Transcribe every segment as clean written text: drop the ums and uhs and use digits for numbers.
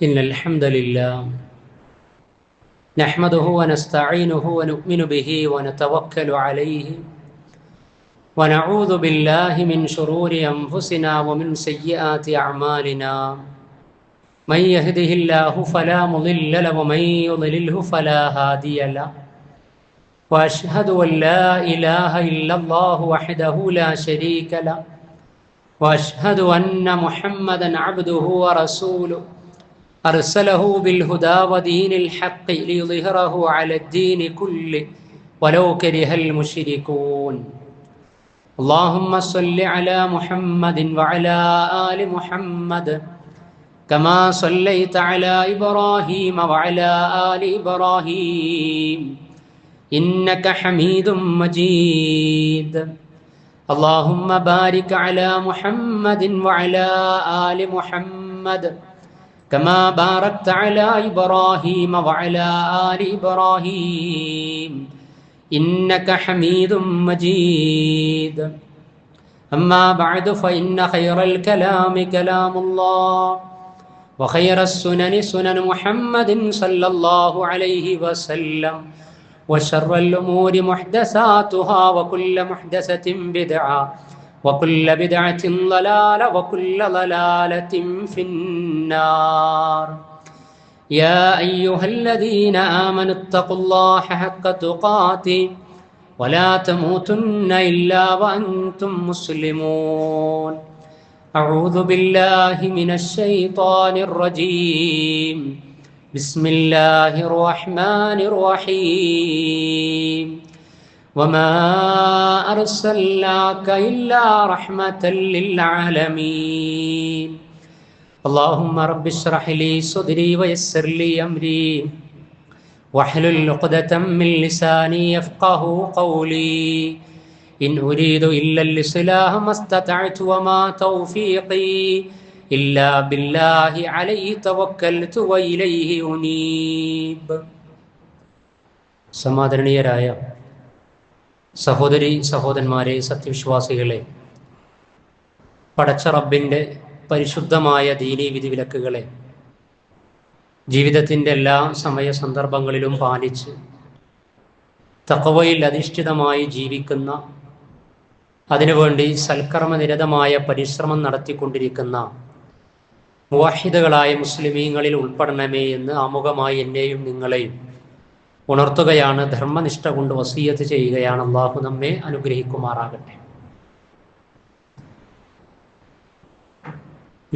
إن الحمد لله نحمده ونستعينه ونؤمن به ونتوكل عليه ونعوذ بالله من شرور أنفسنا ومن سيئات أعمالنا من يهده الله فلا مضل له ومن يضلله فلا هادي له وأشهد أن لا إله إلا الله وحده لا شريك له وأشهد أن محمدا عبده ورسوله أرسله بالهدى ودين الحق ليظهره على الدين كله ولو كره المشركون اللهم صل على محمد وعلى آل محمد كما صليت على إبراهيم وعلى آل إبراهيم إنك حميد مجيد اللهم بارك على محمد وعلى آل محمد كما باركت على إبراهيم وعلى آل إبراهيم إنك حميد مجيد أما بعد فإن خير الكلام كلام الله وخير السنن سنن محمد صلى الله عليه وسلم وشر الأمور محدثاتها وكل محدثة بدعة وكل بدعة ضلالة وكل ضلالة في النار يا أيها الذين آمنوا اتقوا الله حق تقاته ولا تموتن إلا وأنتم مسلمون أعوذ بالله من الشيطان الرجيم بسم الله الرحمن الرحيم وما أرسلناك إلا رحمة للعالمين اللهم رب اشرح لي صدري ويسر لي أمري واحلل عقدة من لساني يفقه قولي إن أريد إلا الإصلاح ما استطعت وما توفيقي إلا بالله عليه توكلت وإليه أنيب സമാദരണീയരായ സഹോദരി സഹോദരന്മാരെ, സത്യവിശ്വാസികളെ, പടച്ച റബ്ബിൻ്റെ പരിശുദ്ധമായ ദീനീ വിധിവിലക്കുകളെ ജീവിതത്തിൻ്റെ എല്ലാ സമയ സന്ദർഭങ്ങളിലും പാലിച്ച് തഖ്വയിൽ അധിഷ്ഠിതമായി ജീവിക്കുന്ന, അതിനുവേണ്ടി സൽക്കർമ്മനിരതമായ പരിശ്രമം നടത്തിക്കൊണ്ടിരിക്കുന്ന മുവഹിദുകളായ മുസ്ലിമീങ്ങളിൽ ഉൾപ്പെടണമേ എന്ന് ആമുഖമായി എന്നെയും നിങ്ങളെയും ഉണർത്തുകയാണ്, ധർമ്മനിഷ്ഠ കൊണ്ട് വസിയത്ത് ചെയ്യുകയാണ്. അള്ളാഹു നമ്മെ അനുഗ്രഹിക്കുമാറാകട്ടെ.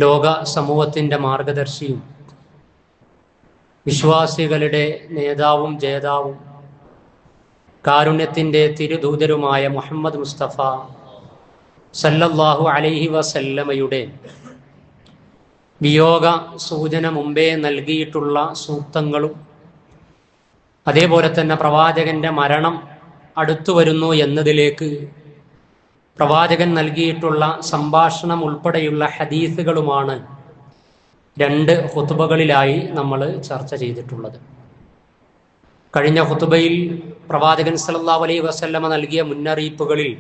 ലോക സമൂഹത്തിൻ്റെ മാർഗദർശിയും വിശ്വാസികളുടെ നേതാവും ജേതാവും കാരുണ്യത്തിൻ്റെ തിരുദൂതരുമായ മുഹമ്മദ് മുസ്തഫ സല്ലല്ലാഹു അലൈഹി വസല്ലമയുടെ വിയോഗ സൂചന മുമ്പേ നൽകിയിട്ടുള്ള സൂക്തങ്ങളും അതേപോലെ തന്നെ പ്രവാചകന്റെ മരണം അടുത്തു വരുന്നു എന്നതിലേക്ക് പ്രവാചകൻ നൽകിയിട്ടുള്ള സംഭാഷണം ഉൾപ്പെടെയുള്ള ഹദീസുകളുമാണ് രണ്ട് ഖുതുബകളിലായി നമ്മൾ ചർച്ച ചെയ്തിട്ടുള്ളത്. കഴിഞ്ഞ ഖുതുബയിൽ പ്രവാചകൻ സല്ലല്ലാഹു അലൈഹി വസല്ലമ നൽകിയ മുന്നറിയിപ്പുകളിൽ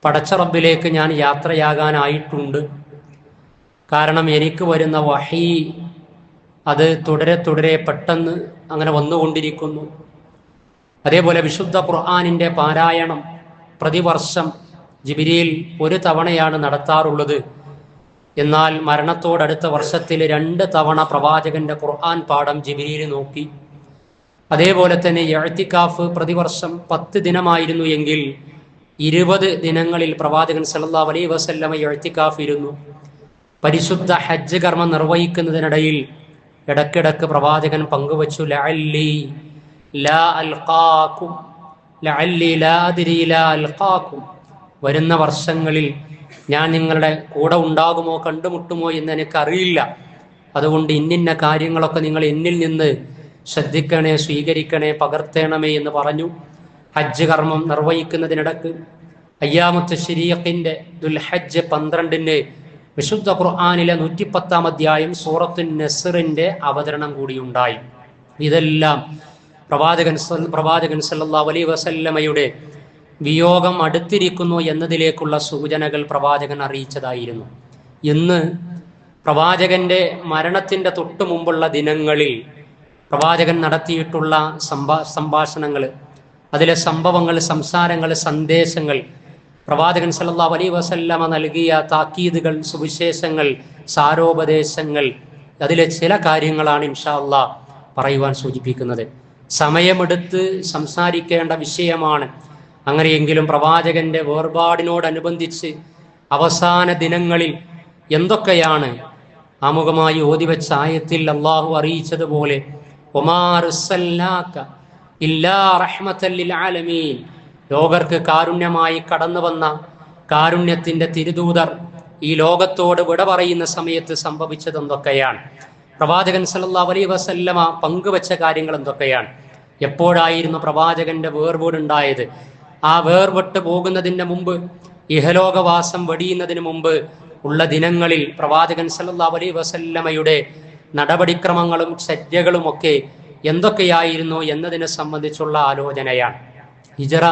പടച്ച റബ്ബിലേക്ക് ഞാൻ യാത്രയാകാനായിട്ടുണ്ട്, കാരണം എനിക്ക് വരുന്ന വഹീ അത് തുടരെ തുടരെ പെട്ടെന്ന് അങ്ങനെ വന്നുകൊണ്ടിരിക്കുന്നു. അതേപോലെ വിശുദ്ധ ഖുർആനിൻ്റെ പാരായണം പ്രതിവർഷം ജിബ്രീൽ ഒരു തവണയാണ് നടത്താറുള്ളത്. എന്നാൽ മരണത്തോടടുത്ത വർഷത്തിൽ 2 തവണ പ്രവാചകന്റെ ഖുർആൻ പാഠം ജിബ്രീൽ നോക്കി. അതേപോലെ തന്നെ ഇഅ്തികാഫ് പ്രതിവർഷം 10 ദിനമായിരുന്നു എങ്കിൽ 20 ദിനങ്ങളിൽ പ്രവാചകൻ സല്ലല്ലാഹു അലൈഹി വസല്ലമ ഇഅ്തികാഫ് ഇരുന്നു. പരിശുദ്ധ ഹജ്ജ് കർമ്മം നിർവഹിക്കുന്നതിനിടയിൽ ഇടക്കിടക്ക് പ്രവാചകൻ പങ്കുവച്ചു, ലഅല്ലി ലാ അൽഖാകും ലഅല്ലി ലാ അദ്രി ലാ അൽഖാകും, വരുന്ന വർഷങ്ങളിൽ ഞാൻ നിങ്ങളുടെ കൂടെ ഉണ്ടാകുമോ കണ്ടുമുട്ടുമോ എന്ന് എനിക്കറിയില്ല, അതുകൊണ്ട് ഇന്നിന്ന കാര്യങ്ങളൊക്കെ നിങ്ങൾ എന്നിൽ നിന്ന് ശ്രദ്ധിക്കണേ, സ്വീകരിക്കണേ, പകർത്തേണമേ എന്ന് പറഞ്ഞു. ഹജ്ജ് കർമ്മം നിർവഹിക്കുന്നതിനിടക്ക് അയ്യാമുത്ത് ശരീഖിന്റെ ദുൽഹജ്ജ് 12-ന് വിശുദ്ധ ഖുർആനിലെ 110-ാം അധ്യായം സൂറത്തുൻ നസ്റിന്റെ അവതരണം കൂടി ഉണ്ടായി. ഇതെല്ലാം പ്രവാചകൻ സല്ലല്ലാഹു അലൈഹി വസല്ലമയുടെ വിയോഗം അടുത്തിരിക്കുന്നു എന്നതിലേക്കുള്ള സൂചനകൾ പ്രവാചകൻ അറിയിച്ചതായിരുന്നു. ഇന്ന് പ്രവാചകന്റെ മരണത്തിന്റെ തൊട്ടു മുമ്പുള്ള ദിനങ്ങളിൽ പ്രവാചകൻ നടത്തിയിട്ടുള്ള സംഭാഷണങ്ങൾ, അതിലെ സംഭവങ്ങൾ, സംസാരങ്ങൾ, സന്ദേശങ്ങൾ, പ്രവാചകൻ സല്ലല്ലാഹു അലൈഹി വസല്ലമ നൽകിയ താക്കീതുകൾ, സുവിശേഷങ്ങൾ, സാരോപദേശങ്ങൾ, അതിലെ ചില കാര്യങ്ങളാണ് ഇൻഷാ അല്ലാഹ് പറയുവാൻ സൂചിപ്പിക്കുന്നത്. സമയമെടുത്ത് സംസാരിക്കേണ്ട വിഷയമാണ്. അങ്ങനെയെങ്കിലും പ്രവാചകന്റെ വേർപാടിനോടനുബന്ധിച്ച് അവസാന ദിനങ്ങളിൽ എന്തൊക്കെയാണ് ആമുഖമായി ഓതിവെച്ച ആയത്തിൽ അള്ളാഹു അറിയിച്ചതുപോലെ വമാ അർസൽനാക ഇല്ലാ റഹ്മത്തൽ ലിൽ ആലമീൻ, ലോകർക്ക് കാരുണ്യമായി കടന്നു വന്ന കാരുണ്യത്തിന്റെ തിരുദൂതർ ഈ ലോകത്തോട് വിട പറയുന്ന സമയത്ത് സംഭവിച്ചത് എന്തൊക്കെയാണ്? പ്രവാചകൻ സല്ലല്ലാഹു അലൈഹി വസല്ലമ പങ്കുവെച്ച കാര്യങ്ങൾ എന്തൊക്കെയാണ്? എപ്പോഴായിരുന്നു പ്രവാചകന്റെ വേർപാടുണ്ടായത്? ആ വേർപെട്ട് പോകുന്നതിന് മുമ്പ്, ഇഹലോകവാസം വെടിയുന്നതിന് മുമ്പ് ഉള്ള ദിനങ്ങളിൽ പ്രവാചകൻ സല്ലല്ലാഹു അലൈഹി വസല്ലമയുടെ നടപടിക്രമങ്ങളും ചര്യകളും ഒക്കെ എന്തൊക്കെയായിരുന്നു എന്നതിനെ സംബന്ധിച്ചുള്ള ആലോചനയാണ്. ഹിജറ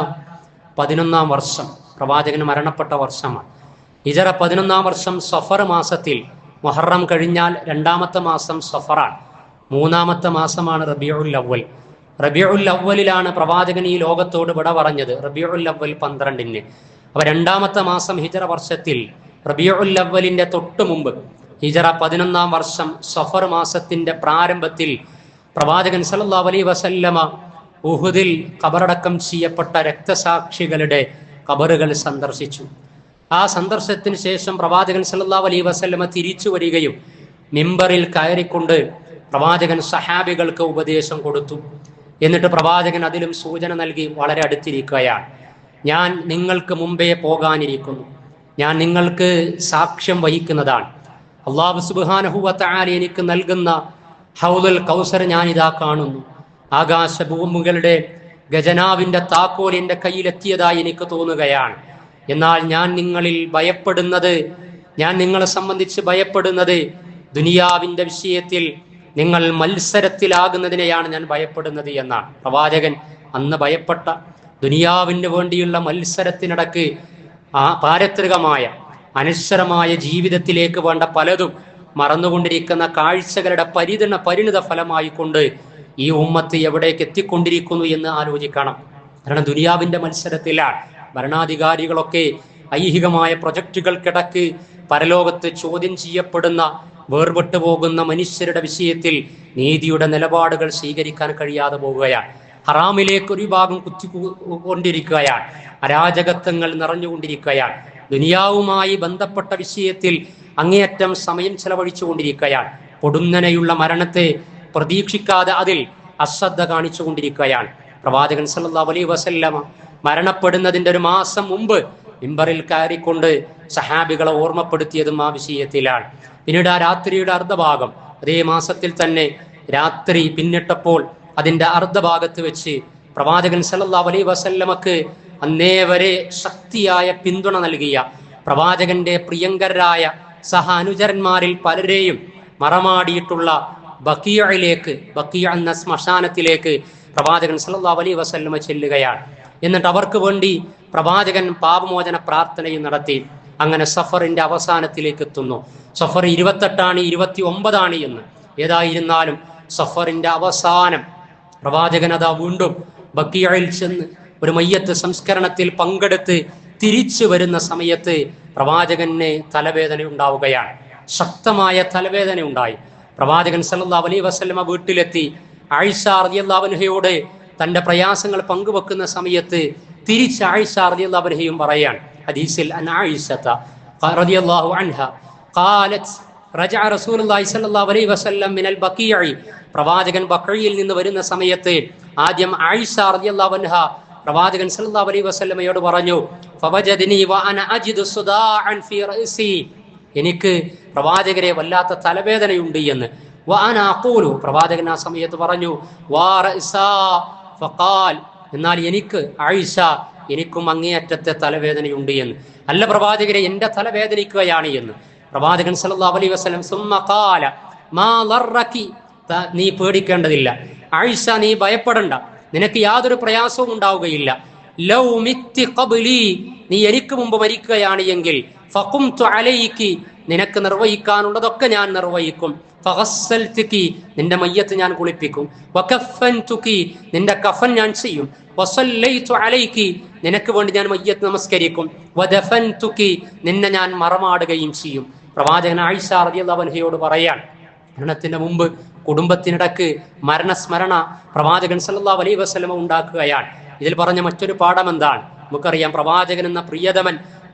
11-ാം വർഷം, പ്രവാചകൻ മരണപ്പെട്ട വർഷമാണ്. ഹിജറ 11-ാം വർഷം സഫർ മാസത്തിൽ, മുഹറം കഴിഞ്ഞാൽ 2-ാമത്തെ മാസം സഫറാണ്, 3-ാമത്തെ മാസമാണ് റബീഉൽ അവ്വൽ. റബീഉൽ അവ്വലിലാണ് പ്രവാചകൻ ഈ ലോകത്തോട് വിട പറഞ്ഞത്, റബീഉൽ അവ്വൽ 12-ന്. അപ്പൊ 2-ാമത്തെ മാസം ഹിജറ വർഷത്തിൽ റബീഉൽ അവ്വലിന്റെ തൊട്ടു മുമ്പ് ഹിജറ 11-ാം വർഷം സഫർ മാസത്തിന്റെ പ്രാരംഭത്തിൽ പ്രവാചകൻ സല്ലല്ലാഹു അലൈഹി വസല്ലമ ഉഹുദിൽ ഖബറടക്കം ചെയ്യപ്പെട്ട രക്തസാക്ഷികളുടെ ഖബറുകൾ സന്ദർശിച്ചു. ആ സന്ദർശനത്തിന് ശേഷം പ്രവാചകൻ സല്ലല്ലാഹു അലൈഹി വസല്ലമ തിരിച്ചു വരികയും മിമ്പറിൽ കയറിക്കൊണ്ട് പ്രവാചകൻ സഹാബികൾക്ക് ഉപദേശം കൊടുത്തു. എന്നിട്ട് പ്രവാചകൻ അതിലും സൂചന നൽകി വളരെ അടുത്തിരിക്കുകയാണ്. ഞാൻ നിങ്ങൾക്ക് മുമ്പേ പോകാനിരിക്കുന്നു, ഞാൻ നിങ്ങൾക്ക് സാക്ഷ്യം വഹിക്കുന്നതാണ്. അല്ലാഹു സുബ്ഹാനഹു വ തആല എനിക്ക് നൽകുന്ന ഹൗദുൽ കൗസർ ഞാനിതാ കാണുന്നു. ആകാശഭൂമികളുടെ ഖജനാവിന്റെ താക്കോൽ എൻ്റെ കയ്യിലെത്തിയതായി എനിക്ക് തോന്നുകയാണ്. എന്നാൽ ഞാൻ നിങ്ങളിൽ ഭയപ്പെടുന്നത്, ഞാൻ നിങ്ങളെ സംബന്ധിച്ച് ഭയപ്പെടുന്നത് ദുനിയാവിന്റെ വിഷയത്തിൽ നിങ്ങൾ മത്സരത്തിലാകുന്നതിനെയാണ് ഞാൻ ഭയപ്പെടുന്നത് എന്നാണ്. പ്രവാചകൻ അന്ന് ഭയപ്പെട്ട ദുനിയാവിന് വേണ്ടിയുള്ള മത്സരത്തിനിടക്ക് പാരത്രികമായ അനശ്വരമായ ജീവിതത്തിലേക്ക് വേണ്ട പലതും മറന്നുകൊണ്ടിരിക്കുന്ന കാഴ്ചകളുടെ പരിണിത ഫലമായിക്കൊണ്ട് ഈ ഉമ്മത്ത് എവിടേക്ക് എത്തിക്കൊണ്ടിരിക്കുന്നു എന്ന് ആലോചിക്കണം. കാരണം ദുനിയാവിന്റെ മത്സരത്തിലാണ് ഭരണാധികാരികളൊക്കെ ഐഹികമായ പ്രൊജക്റ്റുകൾക്കിടക്ക് പരലോകത്ത് ചോദ്യം ചെയ്യപ്പെടുന്ന, വേർപെട്ടു പോകുന്ന മനുഷ്യരുടെ വിഷയത്തിൽ നീതിയുടെ നിലപാടുകൾ സ്വീകരിക്കാൻ കഴിയാതെ പോവുകയാണ്. ഹറാമിലേക്ക് ഒരു വിഭാഗം കുത്തിക്കൊണ്ടിരിക്കുകയാണ്. അരാജകത്വങ്ങൾ നിറഞ്ഞുകൊണ്ടിരിക്കുകയാണ്. ദുനിയാവുമായി ബന്ധപ്പെട്ട വിഷയത്തിൽ അങ്ങേയറ്റം സമയം ചെലവഴിച്ചു കൊണ്ടിരിക്കുകയാണ്. പൊടുന്നനെയുള്ള മരണത്തെ പ്രതീക്ഷിക്കാതെ അതിൽ അശ്രദ്ധ കാണിച്ചു കൊണ്ടിരിക്കുകയാണ്. പ്രവാചകൻ സല്ലല്ലാഹു അലൈഹി വസല്ലമ മരണപ്പെടുന്നതിന്റെ ഒരു മാസം മുമ്പ് മിമ്പറിൽ കയറിക്കൊണ്ട് സഹാബികളെ ഓർമ്മപ്പെടുത്തിയതും ആ വിഷയത്തിലാണ്. പിന്നീട് ആ രാത്രിയുടെ അർദ്ധഭാഗം, അതേ മാസത്തിൽ തന്നെ രാത്രി പിന്നിട്ടപ്പോൾ അതിന്റെ അർദ്ധഭാഗത്ത് വെച്ച് പ്രവാചകൻ സല്ലല്ലാഹു അലൈഹി വസല്ലമക്ക് അന്നേ വരെ ശക്തിയായ പിന്തുണ നൽകിയ പ്രവാചകന്റെ പ്രിയങ്കരായ സഹ അനുചരന്മാരിൽ പലരെയും മറമാടിയിട്ടുള്ള ബഖീഅയിലേക്ക്, ബഖീഅ എന്ന ശ്മശാനത്തിലേക്ക് പ്രവാചകൻ സല്ലല്ലാഹു അലൈഹി വസല്ലമ ചെല്ലുകയാണ്. എന്നിട്ട് അവർക്ക് വേണ്ടി പ്രവാചകൻ പാപമോചന പ്രാർത്ഥനയും നടത്തി. അങ്ങനെ സഫറിന്റെ അവസാനത്തിലേക്ക് എത്തുന്നു. സഫർ 28 29 എന്ന് ഏതായിരുന്നാലും സഫറിന്റെ അവസാനം പ്രവാചകൻ അതാ വീണ്ടും ബഖീഅയിൽ ചെന്ന് ഒരു മയ്യത്ത് സംസ്കരണത്തിൽ പങ്കെടുത്ത് തിരിച്ചു വരുന്ന സമയത്ത് പ്രവാചകന് തലവേദന ഉണ്ടാവുകയാണ്. ശക്തമായ തലവേദന ഉണ്ടായി. പ്രവാചകൻ സല്ലല്ലാഹു അലൈഹി വസല്ലമ വീട്ടിലെത്തി ആയിഷ റളിയല്ലാഹു അൻഹയോട് തന്റെ പ്രയാസങ്ങൾ പങ്കുവെക്കുന്ന സമയത്ത് തിരിച്ച് ആയിഷ റളിയല്ലാഹു അൻഹയും പറയാണ്. ഹദീസിൽ അൻ ആയിഷത റളിയല്ലാഹു അൻഹ ഖാലത് റജഅ റസൂലുള്ളാഹി സ്വല്ലല്ലാഹു അലൈഹി വസല്ലം മിനൽ ബഖീഇ, പ്രവാചകൻ ബഖീയിൽ നിന്ന് വരുന്ന സമയത്ത് ആദ്യം ആയിഷ റളിയല്ലാഹു അൻഹ പ്രവാചകൻ സല്ലല്ലാഹു അലൈഹി വസല്ലമയോട് പറഞ്ഞു, ഫവജദനി വഅന അജിദു സുദാഅൻ ഫീ റഅസി, എനിക്ക് പ്രവാചകരെ വല്ലാത്ത തലവേദനയുണ്ട് എന്ന്. വഅന അഖൂലു, പ്രവാചകൻ ആ സമയത്ത് പറഞ്ഞു, വാ റഅസാ ഫഖാൽ, എന്നാൽ എനിക്ക് ആയിഷ എനിക്കും അങ്ങേയറ്റത്തെ തലവേദനയുണ്ട് എന്ന്. അല്ല പ്രവാചകരെ, എൻ്റെ തലവേദനിക്കുകയാണ് എന്ന്. പ്രവാചകൻ സല്ലല്ലാഹു അലൈഹി വസല്ലം സുമ്മ ഖാല മാ ലറക്കി, നീ പേടിക്കേണ്ടതില്ല ആയിഷ, നീ ഭയപ്പെടണ്ട, നിനക്ക് യാതൊരു പ്രയാസവും ഉണ്ടാവുകയില്ല. ലൗ മിത്തി ഖബ്ലി, നീ എനിക്ക് മുമ്പ് മരിക്കുകയാണ് എങ്കിൽ ഫഖുംതു അലൈകി, നിനക്ക് നിർവഹിക്കാനുള്ളതൊക്കെ ഞാൻ നിർവഹിക്കും. ഫഗസ്സൽതുകി, നിന്റെ മയ്യത്ത് ഞാൻ കുളിപ്പിക്കും. വകഫൻതുകി, നിന്റെ കഫൻ ഞാൻ ചെയ്യും. വസല്ലൈതു അലൈകി, നിനക്ക് വേണ്ടി ഞാൻ മയ്യത്ത് നമസ്കരിക്കും. വദഫൻതുകി, നിന്നെ ഞാൻ മറമാടുകയും ചെയ്യും. പ്രവാചകൻ ആയിഷ റളിയല്ലാഹു അൻഹയോട് പറയാൻ, മരണത്തിന് മുമ്പ് കുടുംബത്തിനിടക്ക് മരണസ്മരണ പ്രവാചകൻ സല്ലല്ലാഹു അലൈഹി വസല്ലമ ഉണ്ടാക്കുകയാണ്. ഇതിൽ പറഞ്ഞ മറ്റൊരു പാഠം എന്താണ്? നമുക്കറിയാം, പ്രവാചകൻ എന്ന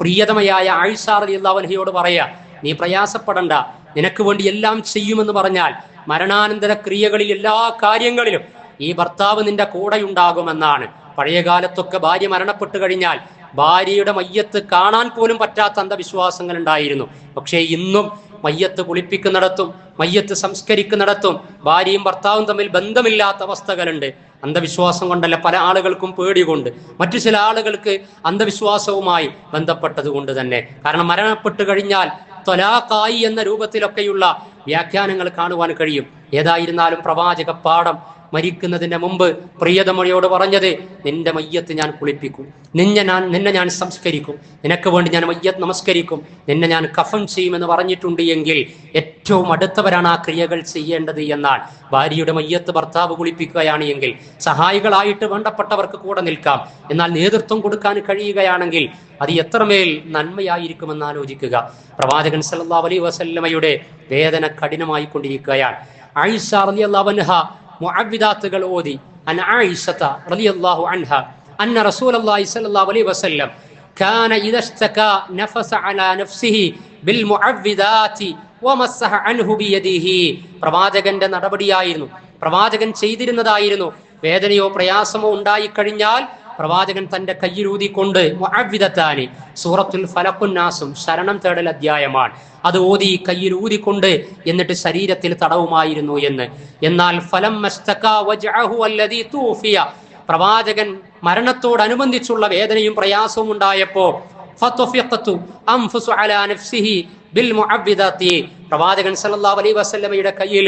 പ്രിയതമയായ ആയിഷ റളിയല്ലാഹു അൻഹയോട് പറയാ, നീ പ്രയാസപ്പെടണ്ട, നിനക്ക് വേണ്ടി എല്ലാം ചെയ്യുമെന്ന് പറഞ്ഞാൽ മരണാനന്തര ക്രിയകളിൽ എല്ലാ കാര്യങ്ങളിലും ഈ ഭർത്താവ് നിന്റെ കൂടെ ഉണ്ടാകുമെന്നാണ്. പഴയ കാലത്തൊക്കെ ഭാര്യ മരണപ്പെട്ടു കഴിഞ്ഞാൽ ഭാര്യയുടെ മയ്യത്ത് കാണാൻ പോലും പറ്റാത്ത അന്ധവിശ്വാസങ്ങൾ ഉണ്ടായിരുന്നു. പക്ഷേ ഇന്നും മയ്യത്ത് കുളിപ്പിക്കുന്നിടത്തും മയ്യത്ത് സംസ്കരിക്കുന്നിടത്തും ഭാര്യയും ഭർത്താവും തമ്മിൽ ബന്ധമില്ലാത്ത അവസ്ഥകളുണ്ട്. അന്ധവിശ്വാസം കൊണ്ടല്ല, പല ആളുകൾക്കും പേടി കൊണ്ട്, മറ്റു ചില ആളുകൾക്ക് അന്ധവിശ്വാസവുമായി ബന്ധപ്പെട്ടത് കൊണ്ട് തന്നെ. കാരണം മരണപ്പെട്ടു കഴിഞ്ഞാൽ ത്വലാഖായി എന്ന രൂപത്തിലൊക്കെയുള്ള വ്യാഖ്യാനങ്ങൾ കാണുവാൻ കഴിയും. ഏതായിരുന്നാലും പ്രവാചക പാഠം മരിക്കുന്നതിന്റെ മുമ്പ് പ്രിയതമയോട് പറഞ്ഞത്, നിന്റെ മയ്യത്ത് ഞാൻ കുളിപ്പിക്കും, നിന്നെ ഞാൻ സംസ്കരിക്കും, നിനക്ക് വേണ്ടി ഞാൻ മയ്യത്ത് നമസ്കരിക്കും, നിന്നെ ഞാൻ കഫൻ ചെയ്യുമെന്ന് പറഞ്ഞിട്ടുണ്ട് എങ്കിൽ ഏറ്റവും അടുത്തവരാണ് ആ ക്രിയകൾ ചെയ്യേണ്ടത് എന്നാൽ. ഭാര്യയുടെ മയ്യത്ത് ഭർത്താവ് കുളിപ്പിക്കുകയാണ് എങ്കിൽ സഹായികളായിട്ട് വേണ്ടപ്പെട്ടവർക്ക് കൂടെ നിൽക്കാം. എന്നാൽ നേതൃത്വം കൊടുക്കാൻ കഴിയുകയാണെങ്കിൽ അത് എത്രമേൽ നന്മയായിരിക്കുമെന്ന് ആലോചിക്കുക. പ്രവാചകൻ സല്ലല്ലാഹു അലൈഹി വസല്ലമയുടെ വേദന കഠിനമായി കൊണ്ടിരിക്കുകയാണ്. ആയിഷ റളിയല്ലാഹു അൻഹ മുഅവ്വിദാത്തുകൾ ഓതി, അൻ ആയിഷത റളിയല്ലാഹു അൻഹ അന്ന റസൂലുള്ളാഹി സ്വല്ലല്ലാഹു അലൈഹി വസല്ലം കാന ഇദാ ഇസ്തകാ നഫസ അലാ നഫ്സിഹി ബിൽ മുഅവ്വിദാതി വമസ്സഹ അൻഹു ബിയദിഹി. പ്രവാചകന്റെ നടപടിയായിരുന്നു, പ്രവാചകൻ ചെയ്തിരുന്നതായിരുന്നു. വേദനയോ പ്രയാസമോ ഉണ്ടായിക്കഴിഞ്ഞാൽ പ്രവാചകൻ തന്റെ കയ്യിലൂതിക്കൊണ്ട് മുഅവ്വിദത്താനി, സൂറത്തുൽ ഫലഖുൻ നാസും ശരണം തേടൽ അധ്യായമാണ്, അത് ഓതി കയ്യിൽ ഊതിക്കൊണ്ട് എന്നിട്ട് ശരീരത്തിൽ തടവുമായിരുന്നു എന്ന്. എന്നാൽ പ്രവാചകൻ മരണത്തോടനുബന്ധിച്ചുള്ള വേദനയും പ്രയാസവും ഉണ്ടായപ്പോ പ്രവാചകൻ സല്ലല്ലാഹു അലൈഹി വസല്ലമയുടെ കയ്യിൽ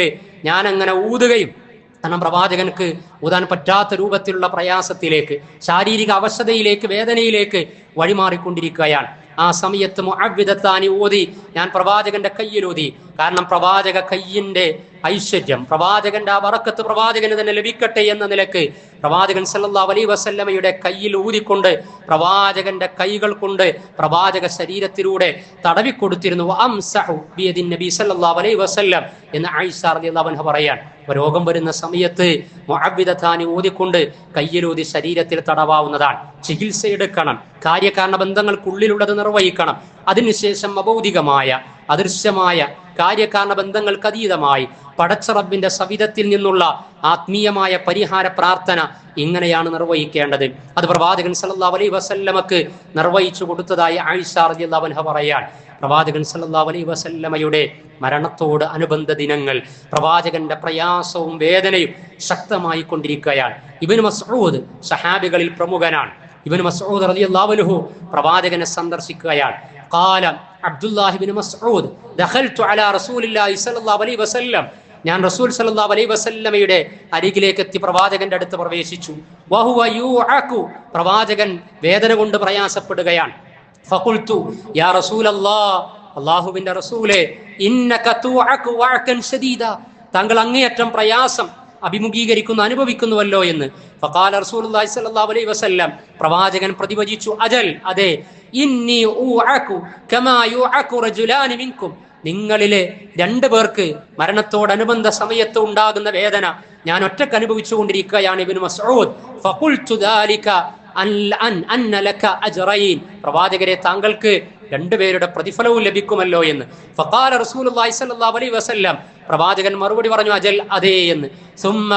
ഞാൻ അങ്ങനെ ഊതുകയും, കാരണം പ്രവാചകൻക്ക് ഊതാൻ പറ്റാത്ത രൂപത്തിലുള്ള പ്രയാസത്തിലേക്ക്, ശാരീരിക അവശതയിലേക്ക്, വേദനയിലേക്ക് വഴിമാറിക്കൊണ്ടിരിക്കുകയാണ്. ആ സമയത്ത് മുഅവ്വിദത്താനി ഓതി ഞാൻ പ്രവാചകന്റെ കയ്യിലൂതി. കാരണം പ്രവാചക കയ്യിന്റെ ഐശ്വര്യം, പ്രവാചകന്റെ ആ ബറക്കത്ത് പ്രവാചകന് തന്നെ ലഭിക്കട്ടെ എന്ന നിലക്ക് പ്രവാചകൻ സല്ലല്ലാഹു അലൈഹി വസല്ലമയുടെ കയ്യിൽ ഊതിക്കൊണ്ട് പ്രവാചകന്റെ കൈകൾ കൊണ്ട് പ്രവാചക ശരീരത്തിലൂടെ തടവിക്കൊടുത്തിരുന്നു. അംസഹു ബിയദിൻ നബി സല്ലല്ലാഹു അലൈഹി വസല്ലം എന്ന് ആയിഷ റളിയല്ലാഹു അൻഹ പറയാൻ. രോഗം വരുന്ന സമയത്ത് മുഅവ്വിദത്താനി ഊതിക്കൊണ്ട് കയ്യിലൂതി ശരീരത്തിൽ തടവാവുന്നതാണ്. ചികിത്സ എടുക്കണം, കാര്യകാരണ ബന്ധങ്ങൾക്കുള്ളിലുള്ളത് നിർവഹിക്കണം. അതിനുശേഷം അഭൗതികമായ അദൃശ്യമായ കാര്യകാരണ ബന്ധങ്ങൾക്ക് അതീതമായി പടച്ച റബ്ബിന്റെ സവിധത്തിൽ നിന്നുള്ള ആത്മീയമായ പരിഹാര പ്രാർത്ഥന ഇങ്ങനെയാണ് നിർവഹിക്കേണ്ടത്. അത് പ്രവാചകൻ സല്ലല്ലാഹു അലൈഹി വസല്ലമക്ക് നിർവഹിച്ചു കൊടുത്തതായി ആയിഷ റളിയല്ലാഹു അൻഹ പറയാൻ. പ്രവാചകൻ സല്ലല്ലാഹു അലൈഹി വസല്ലമയുടെ മരണത്തോട് അനുബന്ധ ദിനങ്ങൾ പ്രവാചകന്റെ പ്രയാസവും വേദനയും ശക്തമായി കൊണ്ടിരിക്കുകയാണ്. ഇബ്നു മസ്ഊദ് സഹാബികളിൽ പ്രമുഖനാണ്. ഇബ്നു മസ്ഊദ് റളിയല്ലാഹു അൻഹു പ്രവാചകനെ സന്ദർശിക്കുകയാണ്. ഖാല അബ്ദുല്ലാഹി ഇബ്നു മസ്ഊദ് ദഖൽതു അലാ റസൂലില്ലാഹി സ്വല്ലല്ലാഹു അലൈഹി വസല്ലം, ഞാൻ റസൂൽ സല്ലല്ലാഹു അലൈഹി വസല്ലമയുടെ അരികിലേക്ക് എത്തി പ്രവാചകന്റെ അടുത്ത് പ്രവേശിച്ചു. വഹുവ യുഅഖു, പ്രവാചകൻ വേദന കൊണ്ട് പ്രയാസപ്പെടുകയാണ്. ഫഖുൽതു യാ റസൂലല്ലാഹ്, അല്ലാഹുവിന്റെ റസൂലേ, ഇന്നക തുഅഖു വഅകൻ ശദീദ, താങ്കൾ അങ്ങേയറ്റം പ്രയാസം അനുഭവിക്കുന്നുവല്ലോ എന്ന്. ഫഖാല റസൂലുള്ളാഹി സ്വല്ലല്ലാഹു അലൈഹി വസല്ലം, പ്രവാചകൻ പ്രതിവചിച്ചു, അജൽ, അതെ, ഇന്നി ഉഅഖു കമാ യുഅഖു റജുലാനി മിൻകും, നിങ്ങളിലെ രണ്ടു പേർക്ക് മരണത്തോടനുബന്ധ സമയത്ത് ഉണ്ടാകുന്ന വേദന ഞാൻ ഒറ്റക്ക് അനുഭവിച്ചുകൊണ്ടിരിക്കുകയാണ്. ഇബ്നു മസ്ഊദ് ഫഖുൽതു ദാലിക അന്ന ലക അജ്റൈൻ, പ്രവാചകരെ, താങ്കൾക്ക് രണ്ടുപേരുടെ പ്രതിഫലവും ലഭിക്കുമല്ലോ എന്ന്. ഫഖാല റസൂലുള്ളാഹി സ്വല്ലല്ലാഹു അലൈഹി വസല്ലം, പ്രവാചകൻ മറുപടി പറഞ്ഞു, അജൽ, അതേ എന്ന്. സുമ്മ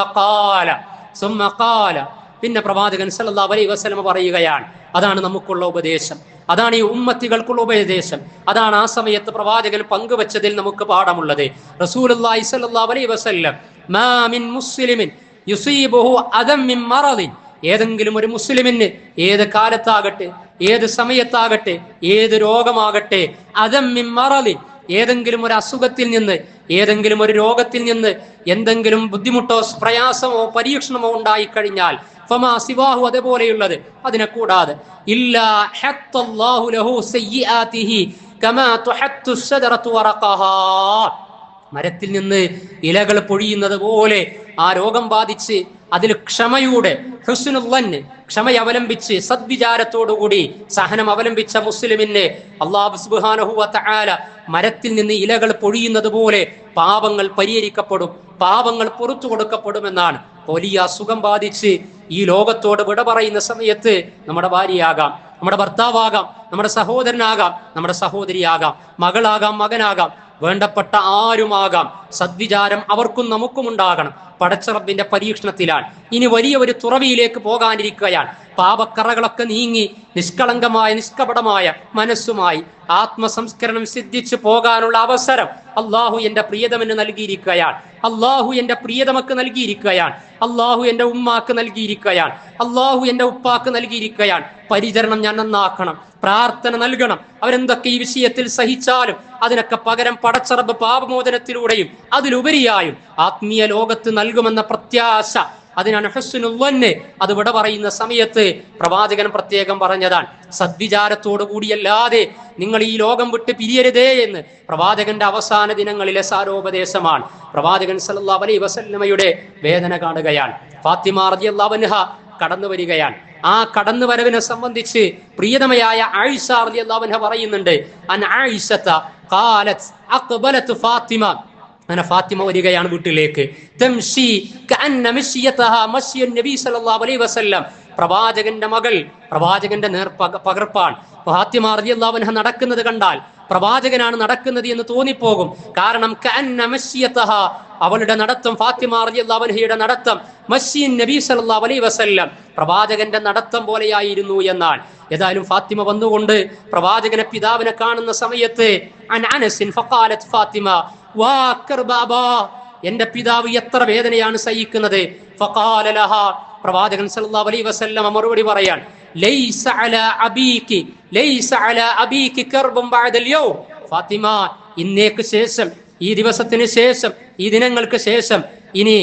ഖാല, പിന്നെ പ്രവാചകൻ സല്ലല്ലാഹു അലൈഹി വസല്ലം പറയുകയാണ്, അതാണ് നമുക്കുള്ള ഉപദേശം, അതാണ് ഈ ഉമ്മത്തികൾക്കുള്ള ഉപദേശം, അതാണ് ആ സമയത്ത് പ്രവാചകൻ പങ്കുവച്ചതിൽ നമുക്ക് പാഠമുള്ളത്. റസൂലുള്ളാഹി സ്വല്ലല്ലാഹു അലൈഹി വസല്ലം, മാ മിൻ മുസ്ലിമിൻ യുസീബുഹു അദം മിൻ മറദിൻ, ഏതെങ്കിലും ഒരു മുസ്ലിമിന് ഏത് കാലത്താകട്ടെ, ഏത് സമയത്താകട്ടെ, ഏത് രോഗമാകട്ടെ, അദം മിൻ മറദിൻ, ഏതെങ്കിലും ഒരു അസുഖത്തിൽ നിന്ന്, ഏതെങ്കിലും ഒരു രോഗത്തിൽ നിന്ന് എന്തെങ്കിലും ബുദ്ധിമുട്ടോ പ്രയാസമോ പരീക്ഷണമോ ഉണ്ടായിക്കഴിഞ്ഞാൽ, ഫമാ സിവാഹു, അതേപോലെയുള്ളത്, അതിനെ കൂടാതെ, ഇല്ലാ ഹത്തല്ലാഹു ലഹു സയ്യിആതിഹി കമാ തുഹത്തു അശ്ശജറതു വറഖഹാ. മരത്തിൽ നിന്ന് ഇലകൾ പൊഴിയുന്നത് പോലെ ആ രോഗം ബാധിച്ച് അതിൽ ക്ഷമയുടെ ഹുസ്നുൽ ക്ഷമ അവലംബിച്ച് സദ്വിചാരത്തോടുകൂടി സഹനം അവലംബിച്ച മുസ്ലിമിന് അല്ലാഹു സുബ്ഹാനഹു വ തആല മരത്തിൽ നിന്ന് ഇലകൾ പൊഴിയുന്നത് പോലെ പാപങ്ങൾ പരിഹരിക്കപ്പെടും, പാപങ്ങൾ പുറത്തു കൊടുക്കപ്പെടുമെന്നാണ്. വലിയ അസുഖം ബാധിച്ച് ഈ ലോകത്തോട് വിട പറയുന്ന സമയത്ത് നമ്മുടെ ഭാര്യയാകാം, നമ്മുടെ ഭർത്താവാകാം, നമ്മുടെ സഹോദരനാകാം, നമ്മുടെ സഹോദരിയാകാം, മകളാകാം, മകനാകാം, വേണ്ടപ്പെട്ട ആരുമാകാം, സദ്വിചാരം അവർക്കും നമുക്കും ഉണ്ടാകണം. പടച്ച റബ്ബിന്റെ പരീക്ഷണത്തിലാണ്. ഇനി വലിയ ഒരു തുറവിയിലേക്ക് പോകാനിരിക്കുകയാണ്. പാപക്കറകളൊക്കെ നീങ്ങി നിഷ്കളങ്കമായ നിഷ്കപടമായ മനസ്സുമായി ആത്മസംസ്കരണം സിദ്ധിച്ചു പോകാനുള്ള അവസരം അള്ളാഹു എന്റെ പ്രിയതമന് നൽകിയിരിക്കുകയാണ്. അള്ളാഹു എന്റെ പ്രിയതമക്ക് നൽകിയിരിക്കുകയാണ്. അള്ളാഹു എന്റെ ഉമ്മാക്ക് നൽകിയിരിക്കുകയാണ്. അള്ളാഹു എന്റെ ഉപ്പാക്ക് നൽകിയിരിക്കുകയാണ്. പരിചരണം ഞാൻ നന്നാക്കണം, പ്രാർത്ഥന നൽകണം. അവരെന്തൊക്കെ ഈ വിഷയത്തിൽ സഹിച്ചാലും അതിനൊക്കെ പകരം പടച്ച റബ്ബ് പാപമോചനത്തിലൂടെയും അതിലുപരിയായും ആത്മീയ ലോകത്ത് നൽകുമെന്ന പ്രത്യാശ, അതിനാണ് ഹുസ്നുൽ അത് വിട പറയുന്ന സമയത്ത് പ്രവാചകൻ പ്രത്യേകം പറഞ്ഞതാണ്. സദ്വിചാരത്തോടു കൂടിയല്ലാതെ നിങ്ങൾ ഈ ലോകം വിട്ട് പിരിയരുതേ എന്ന് പ്രവാചകന്റെ അവസാന ദിനങ്ങളിലെ സാരോപദേശമാണ്. പ്രവാചകൻ സല്ലല്ലാഹു അലൈഹി വസല്ലമയുടെ വേദന കാണുകയാണ്. ഫാത്തിമ റളിയല്ലാഹു അൻഹ കടന്നു വരികയാണ്. ആ കടന്നു വരവിനെ സംബന്ധിച്ച് പ്രിയതമയായ ആയിഷ റളിയല്ലാഹു അൻഹ പറയുന്നുണ്ട്, അൻ ആയിഷത ഖാലത് അഖ്ബലത് ഫാത്തിമ, അങ്ങനെ ഫാത്തിമ വരികയാണ് വീട്ടിലേക്ക്. തംശി കഅന്ന മശ്യതഹാ മശ്യൻ നബി സല്ലല്ലാഹു അലൈഹി വസല്ലം, പ്രവാചകന്റെ മകൾ, പ്രവാചകന്റെ പകർപ്പാണ്. ഫാത്തിമ റളിയല്ലാഹു അൻഹ നടക്കുന്നത് കണ്ടാൽ പ്രവാചകനാണ് നടക്കുന്നത് എന്ന് തോന്നിപ്പോകും. കാരണം കഅന്ന മശ്യതഹാ, അവളുടെ നടത്തം, ഫാത്തിമ റളിയല്ലാഹു അൻഹയുടെ നടത്തം മശ്യൻ നബി സല്ലല്ലാഹു അലൈഹി വസല്ലം, പ്രവാചകന്റെ നടത്തം പോലെയായിരുന്നു എന്നാണ്. ഏതായാലും ഫാത്തിമ വന്നുകൊണ്ട് പ്രവാചകനെ പിതാവിനെ കാണുന്ന സമയത്ത് അൻ അനസിൻ ഫഖാലത് ഫാത്തിമ വാ കർബാബാ, എന്റെ പിതാവ് എത്ര വേദനയാണ് സഹിക്കുന്നത്. ഫഖാല ലഹാ, പ്രവാചകൻ സല്ലല്ലാഹു അലൈഹി വസല്ലം മറുപടി പറയാൻ, ലൈസ അലാ അബീകി ലൈസ അലാ അബീകി കർബുൻ ബഅദൽ യൗം, ഫാത്തിമ ഇന്നേക്ക് ശേഷം, ഈ ദിവസത്തിന് ശേഷം, ഈ ദിനങ്ങൾക്ക് ശേഷം ഇനി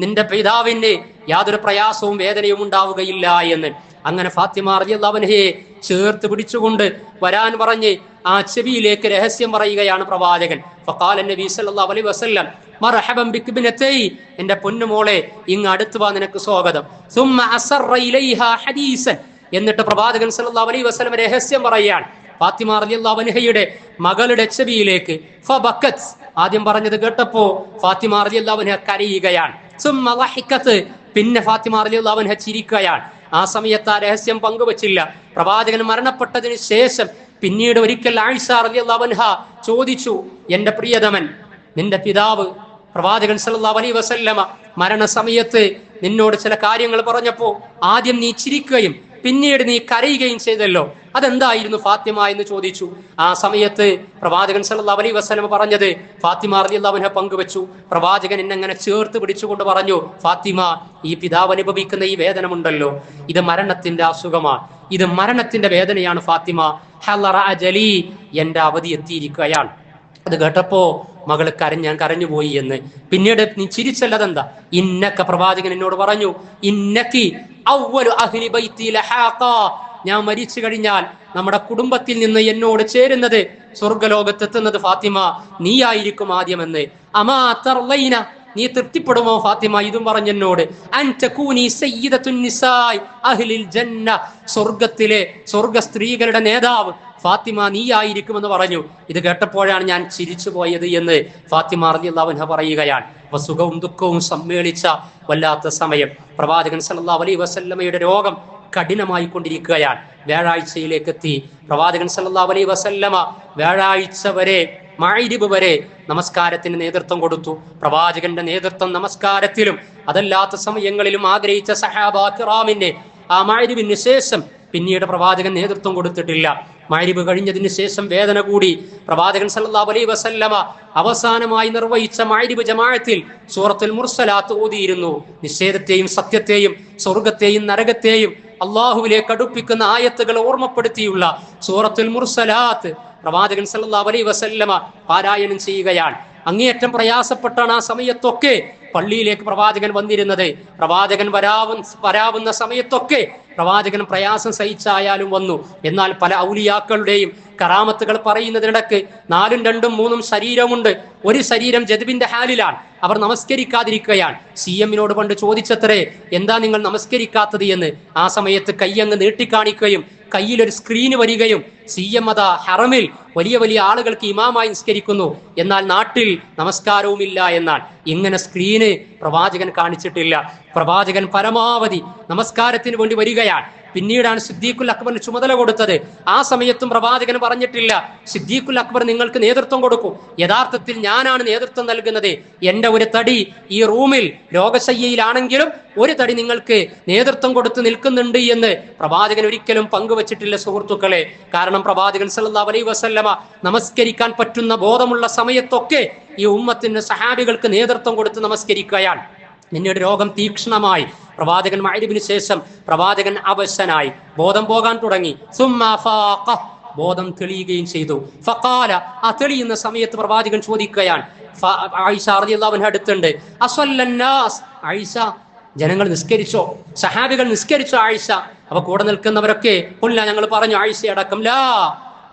നിന്റെ പിതാവിന് യാതൊരു പ്രയാസവും വേദനയും ഉണ്ടാവുകയില്ല എന്ന്. അങ്ങനെ ഫാത്തിമ റളിയല്ലാഹു അൻഹയെ ചേർത്ത് പിടിച്ചുകൊണ്ട് വരാൻ പറഞ്ഞ് ആ ചെവിയിലേക്ക് രഹസ്യം പറയുകയാണ് പ്രവാചകൻ. ഫഖാല നബി സല്ലല്ലാഹു അലൈഹി വസല്ലം മർഹബൻ ബിക് ബിനതൈ, എന്റെ പൊന്നുമോളെ ഇങ്ങ് അടുത്ത് വാ, നിനക്ക് സ്വാഗതം. സുമ്മ അസറ ഇലൈഹാ ഹദീസൻ, എന്നിട്ട് പ്രവാചകൻ സല്ലല്ലാഹു അലൈഹി വസല്ലം രഹസ്യം പറയാൻ ഫാത്തിമ റളിയല്ലാഹു അൻഹയുടെ മകളുടെ ചെവിയിലേക്ക്. ഫബക്കത്, ആദ്യം പറഞ്ഞത് കേട്ടപ്പോ ഫാത്തിമ റളിയല്ലാഹു അൻഹ കരയുകയാണ്. സുമ്മ ലഹികത്, പിന്നെ ഫാത്തിമ റളിയല്ലാഹു അൻഹ ചിരിക്കുകയാണ്. ആ സമയത്ത് ആ രഹസ്യം പങ്കുവച്ചില്ല. പ്രവാചകൻ മരണപ്പെട്ടതിന് ശേഷം പിന്നീട് ഒരിക്കൽ ആയിഷ റളിയല്ലാഹു അൻഹ ചോദിച്ചു, എന്റെ പ്രിയതമൻ, നിന്റെ പിതാവ് പ്രവാചകൻ സല്ലല്ലാഹു അലൈഹി വസല്ലമ മരണസമയത്ത് നിന്നോട് ചില കാര്യങ്ങൾ പറഞ്ഞപ്പോ ആദ്യം നീ ചിരിക്കുകയും പിന്നീട് നീ കരയുകയും ചെയ്തല്ലോ, അതെന്തായിരുന്നു ഫാത്തിമ എന്ന് ചോദിച്ചു. ആ സമയത്ത് പ്രവാചകൻ സല്ലല്ലാഹു അലൈഹി വസല്ലമ പറഞ്ഞത് ഫാത്തിമ റളിയല്ലാഹു അൻഹ പങ്കുവച്ചു. പ്രവാചകൻ എന്നെ അങ്ങനെ ചേർത്ത് പിടിച്ചുകൊണ്ട് പറഞ്ഞു, ഫാത്തിമ, ഈ പിതാവ് അനുഭവിക്കുന്ന ഈ വേദനമുണ്ടല്ലോ, ഇത് മരണത്തിന്റെ അസുഖമാണ്, ഇത് മരണത്തിന്റെ വേദനയാണ് ഫാത്തിമ. ഹലറ അജലി, എന്റെ അവധി എത്തിയിരിക്കുകയാണ്. അത് കേട്ടപ്പോ മകള് ഞാൻ കരഞ്ഞുപോയി എന്ന്. പിന്നീട് നീ ചിരിച്ചല്ലതെന്താ? ഇന്നക്ക, പ്രവാചകൻ എന്നോട് പറഞ്ഞു, ഇന്നക്കി അവ്വലു അഹ്ലി ബൈത്തി ലഹാഖാ, ഞാൻ മരിച്ചു കഴിഞ്ഞാൽ നമ്മുടെ കുടുംബത്തിൽ നിന്ന് എന്നോട് ചേരുന്നത്, സ്വർഗലോകത്തെത്തുന്നത് ഫാത്തിമ നീയായിരിക്കും ആദ്യമെന്ന്. അമാ തർലൈന, നീ തൃപ്തിപ്പെടുമോ ഫാത്തിമ ഇതും പറഞ്ഞെന്നോട്? അൻതകൂനി സയ്യിദത്തുൻ നിസാഇ അഹ്ലിൽ ജന്ന, സ്വർഗത്തിലെ സ്വർഗ സ്ത്രീകളുടെ നേതാവ് ഫാത്തിമ നീയായിരിക്കുമെന്ന് പറഞ്ഞു. ഇത് കേട്ടപ്പോഴാണ് ഞാൻ ചിരിച്ചു പോയത് എന്ന് ഫാത്തിമ റളിയല്ലാഹു അൻഹ പറയുകയാണ്. സുഖവും ദുഃഖവും സമ്മേളിച്ച വല്ലാത്ത സമയം. പ്രവാചകൻ സല്ലല്ലാഹു അലൈഹി വസല്ലമയുടെ രോഗം കഠിനമായി കൊണ്ടിരിക്കുകയാണ്. വ്യാഴാഴ്ചയിലേക്ക് എത്തി. പ്രവാചകൻ സല്ലല്ലാഹു അലൈഹി വസല്ലമ വ്യാഴാഴ്ച വരെ, മഗ്‌രിബ് വരെ നമസ്കാരത്തിന് നേതൃത്വം കൊടുത്തു. പ്രവാചകന്റെ നേതൃത്വം നമസ്കാരത്തിലും അതല്ലാത്ത സമയങ്ങളിലും ആഗ്രഹിച്ച സഹാബാ കിറാമിനെ ആ മഗ്‌രിബിന് ശേഷം പിന്നീട് പ്രവാചകൻ നേതൃത്വം കൊടുത്തിട്ടില്ല. മഗ്‌രിബ് കഴിഞ്ഞതിന് ശേഷം വേദന കൂടി. പ്രവാചകൻ സല്ലല്ലാഹു അലൈഹി വസല്ലമ അവസാനമായി നിർവഹിച്ച മഗ്‌രിബ് ജമാഅത്തിൽ സൂറത്തുൽ മുർസലാത്ത് ഓതിയിരുന്നു. നിഷേധത്തെയും സത്യത്തെയും സ്വർഗത്തെയും നരകത്തെയും അള്ളാഹുവിലേക്ക് അടുപ്പിക്കുന്ന ആയത്തുകൾ ഓർമ്മപ്പെടുത്തിയുള്ള സൂറത്തുൽ മുർസലാത്ത് പ്രവാചകൻ സല്ലല്ലാഹു അലൈഹി വസല്ലമ പാരായണം ചെയ്യുകയാണ്. അങ്ങേയറ്റം പ്രയാസപ്പെട്ടാണ് ആ സമയത്തൊക്കെ പള്ളിയിലേക്ക് പ്രവാചകൻ വന്നിരുന്നത്. പ്രവാചകൻ വരാവുന്ന സമയത്തൊക്കെ പ്രവാചകൻ പ്രയാസം സഹിച്ചായാലും വന്നു. എന്നാൽ പല ഔലിയാക്കളുടെയും കറാമത്തുകൾ പറയുന്നതിനിടക്ക് 4, 2, 3 ശരീരമുണ്ട്. ഒരു ശരീരം ജദ്ബിന്റെ ഹാലിലാണ്. അവർ നമസ്കരിക്കാതിരിക്കുകയാണ്. CM-നോട് പണ്ട് ചോദിച്ചത്രേ, എന്താ നിങ്ങൾ നമസ്കരിക്കാത്തത് എന്ന്. ആ സമയത്ത് കയ്യങ്ങ് നീട്ടിക്കാണിക്കുകയും കയ്യിലൊരു സ്ക്രീന് വരികയും CM അതാ ഹറമിൽ വലിയ വലിയ ആളുകൾക്ക് ഇമാമായി നിസ്കരിക്കുന്നു, എന്നാൽ നാട്ടിൽ നമസ്കാരവുമില്ല എന്നാൽ. ഇങ്ങനെ സ്ക്രീന് പ്രവാചകൻ കാണിച്ചിട്ടില്ല. പ്രവാചകൻ പരമാവധി നമസ്കാരത്തിന് വേണ്ടി വരികയാണ്. പിന്നീടാണ് സിദ്ദീഖുൽ അക്ബറിന് ചുമതല കൊടുത്തത്. ആ സമയത്തും പ്രവാചകൻ പറഞ്ഞിട്ടില്ല, സിദ്ദീഖുൽ അക്ബർ നിങ്ങൾക്ക് നേതൃത്വം കൊടുക്കും. യഥാർത്ഥത്തിൽ ഞാനാണ് നേതൃത്വം നൽകുന്നത്. എന്റെ ഒരു തടി ഈ റൂമിൽ രോഗശയ്യയിലാണെങ്കിലും ഒരു തടി നിങ്ങൾക്ക് നേതൃത്വം കൊടുത്ത് നിൽക്കുന്നുണ്ട് എന്ന് പ്രവാചകൻ ഒരിക്കലും പങ്കുവച്ചിട്ടില്ല സുഹൃത്തുക്കളെ. കാരണം പ്രവാചകൻ സല്ലല്ലാഹു അലൈഹി വസല്ലമ നമസ്കരിക്കാൻ പറ്റുന്ന ബോധമുള്ള സമയത്തൊക്കെ ഈ ഉമ്മത്തിന് സഹാബികൾക്ക് നേതൃത്വം കൊടുത്ത് നമസ്കരിക്കുകയാണ്. പിന്നീട് രോഗം തീക്ഷ്ണമായി. പ്രവാചകൻ മഅരിബിന് ശേഷം പ്രവാചകൻ അവശനായി, ബോധം പോകാൻ തുടങ്ങി. ബോധം തെളിയുകയും ചെയ്തു. ഫഖാല, ആ തെളിയുന്ന സമയത്ത് പ്രവാചകൻ ചോദിക്കുകയാണ്, ആയിഷ റളിയല്ലാഹു അൻഹ അടുത്തുണ്ട്, അസ്വല്ലന്നാസ്, ആയിഷ ജനങ്ങൾ നിസ്കരിച്ചോ, സഹാബികൾ നിസ്കരിച്ചോ ആയിഷ? അപ്പൊ കൂടെ നിൽക്കുന്നവരൊക്കെ കൊല്ല, ഞങ്ങൾ പറഞ്ഞു ആയിഷ അടക്കം, ലാ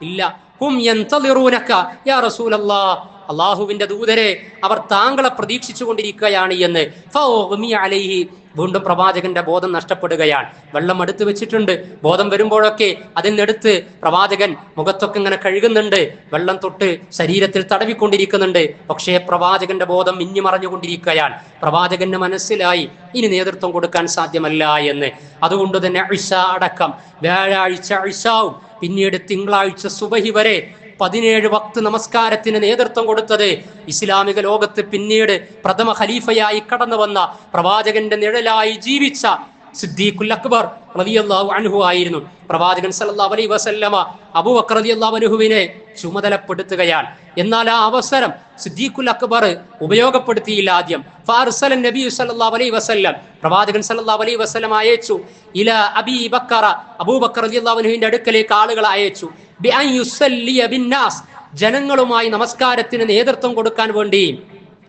ഇല്ല, ഹും യന്തളിറൂനക യാ റസൂലല്ലാഹ്, അള്ളാഹുവിന്റെ ദൂതരെ, അവർ താങ്കളെ പ്രതീക്ഷിച്ചു കൊണ്ടിരിക്കുകയാണ് എന്ന്. അലൈഹി, വീണ്ടും പ്രവാചകന്റെ ബോധം നഷ്ടപ്പെടുകയാണ്. വെള്ളം അടുത്ത് വെച്ചിട്ടുണ്ട്. ബോധം വരുമ്പോഴൊക്കെ അതിനെടുത്ത് പ്രവാചകൻ മുഖത്തൊക്കെ ഇങ്ങനെ കഴുകുന്നുണ്ട്, വെള്ളം തൊട്ട് ശരീരത്തിൽ തടവിക്കൊണ്ടിരിക്കുന്നുണ്ട്. പക്ഷേ പ്രവാചകന്റെ ബോധം മിന്നി മറഞ്ഞുകൊണ്ടിരിക്കുകയാണ്. പ്രവാചകന് മനസ്സിലായി ഇനി നേതൃത്വം കൊടുക്കാൻ സാധ്യമല്ല എന്ന്. അതുകൊണ്ട് തന്നെ ഇശ അടക്കം വ്യാഴാഴ്ച ഇശാവും പിന്നീട് തിങ്കളാഴ്ച സുബഹി വരെ 17 വക്ത് നമസ്കാരത്തിന് നേതൃത്വം കൊടുത്തത് ഇസ്ലാമിക ലോകത്ത് പിന്നീട് പ്രഥമ ഖലീഫയായി കടന്നു വന്ന പ്രവാചകന്റെ നിഴലായി ജീവിച്ച സിദ്ദീഖുൽ അക്ബർ റളിയല്ലാഹു അൻഹു ആയിരുന്നു. പ്രവാചകൻ സല്ലല്ലാഹു അലൈഹി വസല്ലമ അബൂബക്കർ റളിയല്ലാഹു അൻഹുവിനെ ചുമതലപ്പെടുത്തുകയാണ്. എന്നാൽ ആ അവസരം സിദ്ദീഖുൽ അക്ബർ ഉപയോഗപ്പെടുത്തിയില്ല. ആദ്യം ഫാർസല നബി സല്ലല്ലാഹു അലൈഹി വസല്ലം, പ്രവാചകൻ സല്ലല്ലാഹു അലൈഹി വസല്ലം അയച്ചു ഇലാ അബീ ബക്കർ, അബൂബക്കർ റളിയല്ലാഹു അൻഹുവിന്റെ അടുക്കലേക്ക് ആളുകളെ അയച്ചു. ബിഅൻ യുസല്ലിയ ബിന്നാസ്, ജനങ്ങളുമായി നമസ്കാരത്തിന് നേതൃത്വം കൊടുക്കാൻ വേണ്ടി.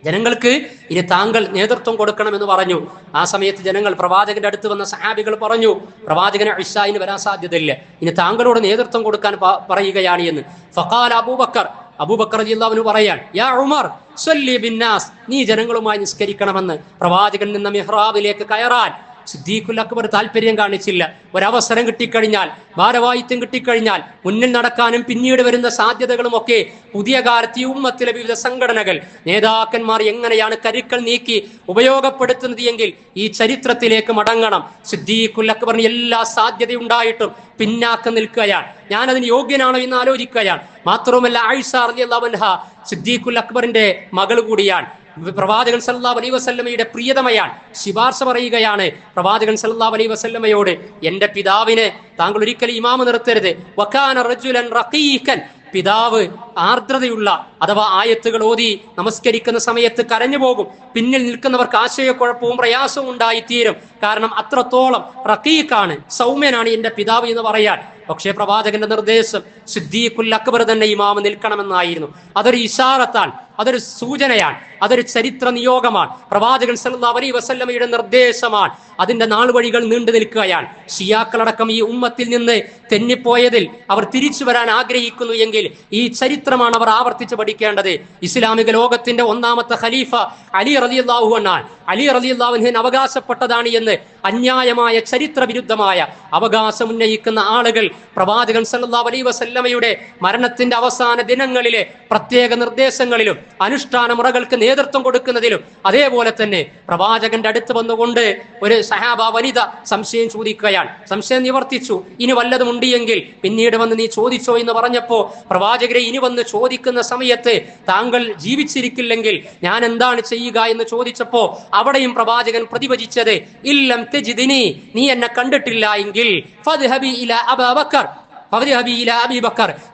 ജനങ്ങൾക്ക് ഇനി താങ്കൾ നേതൃത്വം കൊടുക്കണമെന്ന് പറഞ്ഞു. ആ സമയത്ത് ജനങ്ങൾ പ്രവാചകന്റെ അടുത്ത് വന്ന സഹാബികൾ പറഞ്ഞു, പ്രവാചകന് ഇശാഇന് വരാൻ സാധ്യതയില്ല, ഇനി താങ്കളോട് നേതൃത്വം കൊടുക്കാൻ പറയുകയാണ് എന്ന്. ഫഖാല അബൂബക്കർ, അബൂബക്കർ റളിയല്ലാഹു അൻഹു പറയാൻ, യാ ഉമർ സല്ലി ബിന്നാസ്, നീ ജനങ്ങളുമായി നിസ്കരിക്കണമെന്ന്. പ്രവാചകൻ നിന്ന മിഹ്റാബിലേക്ക് കയറാൻ സിദ്ദീഖുൽ അക്ബർ താല്പര്യം കാണിച്ചില്ല. ഒരവസരം കിട്ടിക്കഴിഞ്ഞാൽ, ഭാരവാഹിത്വം കിട്ടിക്കഴിഞ്ഞാൽ മുന്നിൽ നടക്കാനും പിന്നീട് വരുന്ന സാധ്യതകളും ഒക്കെ പുതിയ കാലത്ത് ഈ ഉമ്മത്തിലെ വിവിധ സംഘടനകൾ, നേതാക്കന്മാർ എങ്ങനെയാണ് കരുക്കൾ നീക്കി ഉപയോഗപ്പെടുത്തുന്നത് എങ്കിൽ ഈ ചരിത്രത്തിലേക്ക് മടങ്ങണം. സിദ്ദീഖുൽ അക്ബറിന് എല്ലാ സാധ്യതയുണ്ടായിട്ടും പിന്നാക്കം നിൽക്കുകയാണ്. ഞാനതിന് യോഗ്യനാണോ എന്ന് ആലോചിക്കുകയാണ്. മാത്രവുമല്ല, ആയിഷ റളിയല്ലാഹു അൻഹ സിദ്ദീഖുൽ അക്ബറിന്റെ മകൾ കൂടിയാണ്. പ്രവാചകൻ സല്ലല്ലാഹു അലൈഹി വസല്ലമയുടെ പ്രിയതമയാണ്. ശുപാർശ പറയുകയാണ് പ്രവാചകൻ സല്ലല്ലാഹു അലൈഹി വസല്ലമയോട്, എന്റെ പിതാവിനെ താങ്കൾ ഒരിക്കലും ഇമാമ നിർത്തരുത്. വകാന റജുലൻ റഖീഖൻ, പിതാവ് ആർദ്രതയുള്ള അഥവാ ആയത്തുകൾ ഓതി നമസ്കരിക്കുന്ന സമയത്ത് കരഞ്ഞു പോകും. പിന്നിൽ നിൽക്കുന്നവർക്ക് ആശയക്കുഴപ്പവും പ്രയാസവും ഉണ്ടായിത്തീരും. കാരണം അത്രത്തോളം റഖീഖാണ്, സൗമ്യനാണ് എന്റെ പിതാവ് എന്ന് പറയാൻ. പക്ഷേ പ്രവാചകന്റെ നിർദ്ദേശം സിദ്ദീഖുൽ അക്ബർ തന്നെ ഇമാമ് നിൽക്കണമെന്നായിരുന്നു. അതൊരു ഇശാറത്താണ്, അതൊരു സൂചനയാണ്, അതൊരു ചരിത്ര നിയോഗമാണ്. പ്രവാചകൻ സല്ലല്ലാഹു അലൈഹി വസല്ലമയുടെ നിർദ്ദേശമാണ്. അതിന്റെ നാൾ വഴികൾ നീണ്ടു നിൽക്കുകയാണ്. ഷിയാക്കളടക്കം ഈ ഉമ്മത്തിൽ നിന്ന് തെന്നിപ്പോയതിൽ അവർ തിരിച്ചു വരാൻ ആഗ്രഹിക്കുന്നു എങ്കിൽ ഈ ചരിത്രമാണ് അവർ ആവർത്തിച്ച് പഠിക്കേണ്ടത്. ഇസ്ലാമിക ലോകത്തിന്റെ ഒന്നാമത്തെ ഖലീഫ അലി റളിയല്ലാഹു അൻഹു, അലി റളിയല്ലാഹു അൻഹു അവകാശപ്പെട്ടതാണ് എന്ന് അന്യായമായ ചരിത്ര വിരുദ്ധമായ അവകാശം ഉന്നയിക്കുന്ന ആളുകൾ പ്രവാചകൻ സല്ലല്ലാഹു അലൈഹി വസല്ലമയുടെ മരണത്തിന്റെ അവസാന ദിനങ്ങളിലെ പ്രത്യേക നിർദ്ദേശങ്ങളിലും അനുഷ്ഠാന മുറകൾക്ക് നേതൃത്വം കൊടുക്കുന്നതിലും അതേപോലെ തന്നെ പ്രവാചകന്റെ അടുത്ത് വന്നുകൊണ്ട് ഒരു സഹാബ വനിത സംശയം ചോദിക്കുകയാണ്. സംശയം നിവർത്തിച്ചു. ഇനി വല്ലതും ഉണ്ട് എങ്കിൽ പിന്നീട് വന്ന് നീ ചോദിച്ചോ എന്ന് പറഞ്ഞപ്പോ, പ്രവാചകരെ ഇനി വന്ന് ചോദിക്കുന്ന സമയത്ത് താങ്കൾ ജീവിച്ചിരിക്കില്ലെങ്കിൽ ഞാൻ എന്താണ് ചെയ്യുക എന്ന് ചോദിച്ചപ്പോ അവിടെയും പ്രവാചകൻ പ്രതിവചിച്ചത്, ഇല്ലം തജിദിനി, നീ എന്നെ കണ്ടിട്ടില്ല എങ്കിൽ ഫദ്ഹബി ഇലാ അബൂബക്കർ,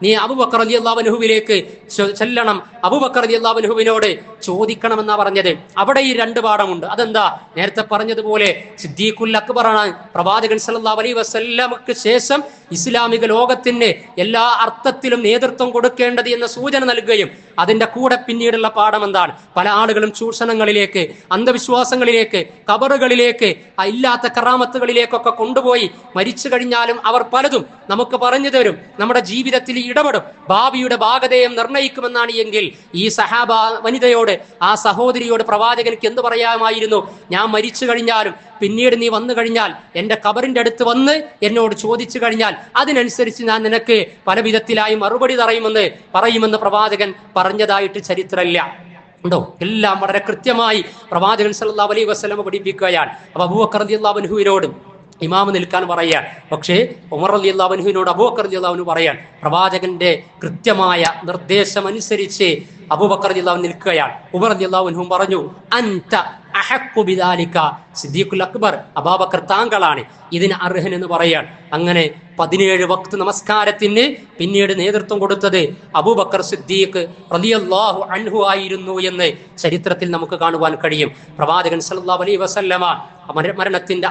നീ അബൂബക്കർ റളിയല്ലാഹു അൻഹുവിലേക്ക് ചെല്ലണം, അബൂബക്കർ റളിയല്ലാഹു അൻഹുവിനോട് ചോദിക്കണമെന്നാ പറഞ്ഞത്. അവിടെ ഈ 2 പാഠമുണ്ട്. അതെന്താ? നേരത്തെ പറഞ്ഞതുപോലെ സിദ്ദീഖുൽ അക്ബറാണ് പ്രവാചകൻ സല്ലല്ലാഹു അലൈഹി വസല്ലമക്ക് ശേഷം ഇസ്ലാമിക ലോകത്തിന് എല്ലാ അർത്ഥത്തിലും നേതൃത്വം കൊടുക്കേണ്ടത് എന്ന സൂചന നൽകുകയും അതിന്റെ കൂടെ പിന്നീടുള്ള പാഠം എന്താണ്? പല ആളുകളും ചൂഷണങ്ങളിലേക്ക്, അന്ധവിശ്വാസങ്ങളിലേക്ക്, കബറുകളിലേക്ക്, ഇല്ലാത്ത കറാമത്തുകളിലേക്കൊക്കെ കൊണ്ടുപോയി മരിച്ചു കഴിഞ്ഞാലും അവർ പലതും നമുക്ക് പറഞ്ഞു പറഞ്ഞു തരും, നമ്മുടെ ജീവിതത്തിൽ ഇടപെടും, ഭാവിയുടെ ഭാഗതയം നിർണ്ണയിക്കുമെന്നാണ് എങ്കിൽ ഈ സഹാബ വനിതയോട്, ആ സഹോദരിയോട് പ്രവാചകർക്ക് എന്ത് പറയാമായിരുന്നു? ഞാൻ മരിച്ചു കഴിഞ്ഞാലും പിന്നീട് നീ വന്നു കഴിഞ്ഞാൽ എൻ്റെ ഖബറിന്റെ അടുത്ത് വന്ന് എന്നോട് ചോദിച്ചു കഴിഞ്ഞാൽ അതിനനുസരിച്ച് ഞാൻ നിനക്ക് പല വിധത്തിലായി മറുപടി പറയുമെന്ന് പ്രവാചകൻ പറഞ്ഞതായിട്ട് ചരിത്രമില്ല. ഉണ്ടോ? എല്ലാം വളരെ കൃത്യമായി പ്രവാചകൻ സല്ലല്ലാഹു അലൈഹി വസല്ലം പഠിപ്പിക്കുകയാണ്. അപ്പൊ അബൂബക്കർ റളിയല്ലാഹു അൻഹുവിനോടും ഇമാമ് നിൽക്കാൻ പറയാൻ, പക്ഷേ ഉമർ റളിയല്ലാഹു അൻഹുവിനോട് അബൂബക്കർ റളിയല്ലാഹു അൻഹു പറയാൻ, പ്രവാചകന്റെ കൃത്യമായ നിർദ്ദേശം അനുസരിച്ച് അബൂബക്കർ റളിയല്ലാഹു അൻഹു നിൽക്കുകയാണ്. ഉമർ റളിയല്ലാഹു അൻഹു പറഞ്ഞു, അൻത അഹഖു ബിദാലിക, സിദ്ദീഖുൽ അക്ബർ അബൂബക്കർ താങ്കളാണ് ഇതിന് അർഹൻ എന്ന് പറയാൻ. അങ്ങനെ 17 വക്ത് നമസ്കാരത്തിന് പിന്നീട് നേതൃത്വം കൊടുത്തത് അബൂബക്കർ സിദ്ദീഖ് റളിയല്ലാഹു അൻഹു ആയിരുന്നു എന്ന് ചരിത്രത്തിൽ നമുക്ക് കാണുവാൻ കഴിയും. പ്രവാചകൻ സല്ലല്ലാഹു അലൈഹി വസല്ലമ മരണത്തിന്റെ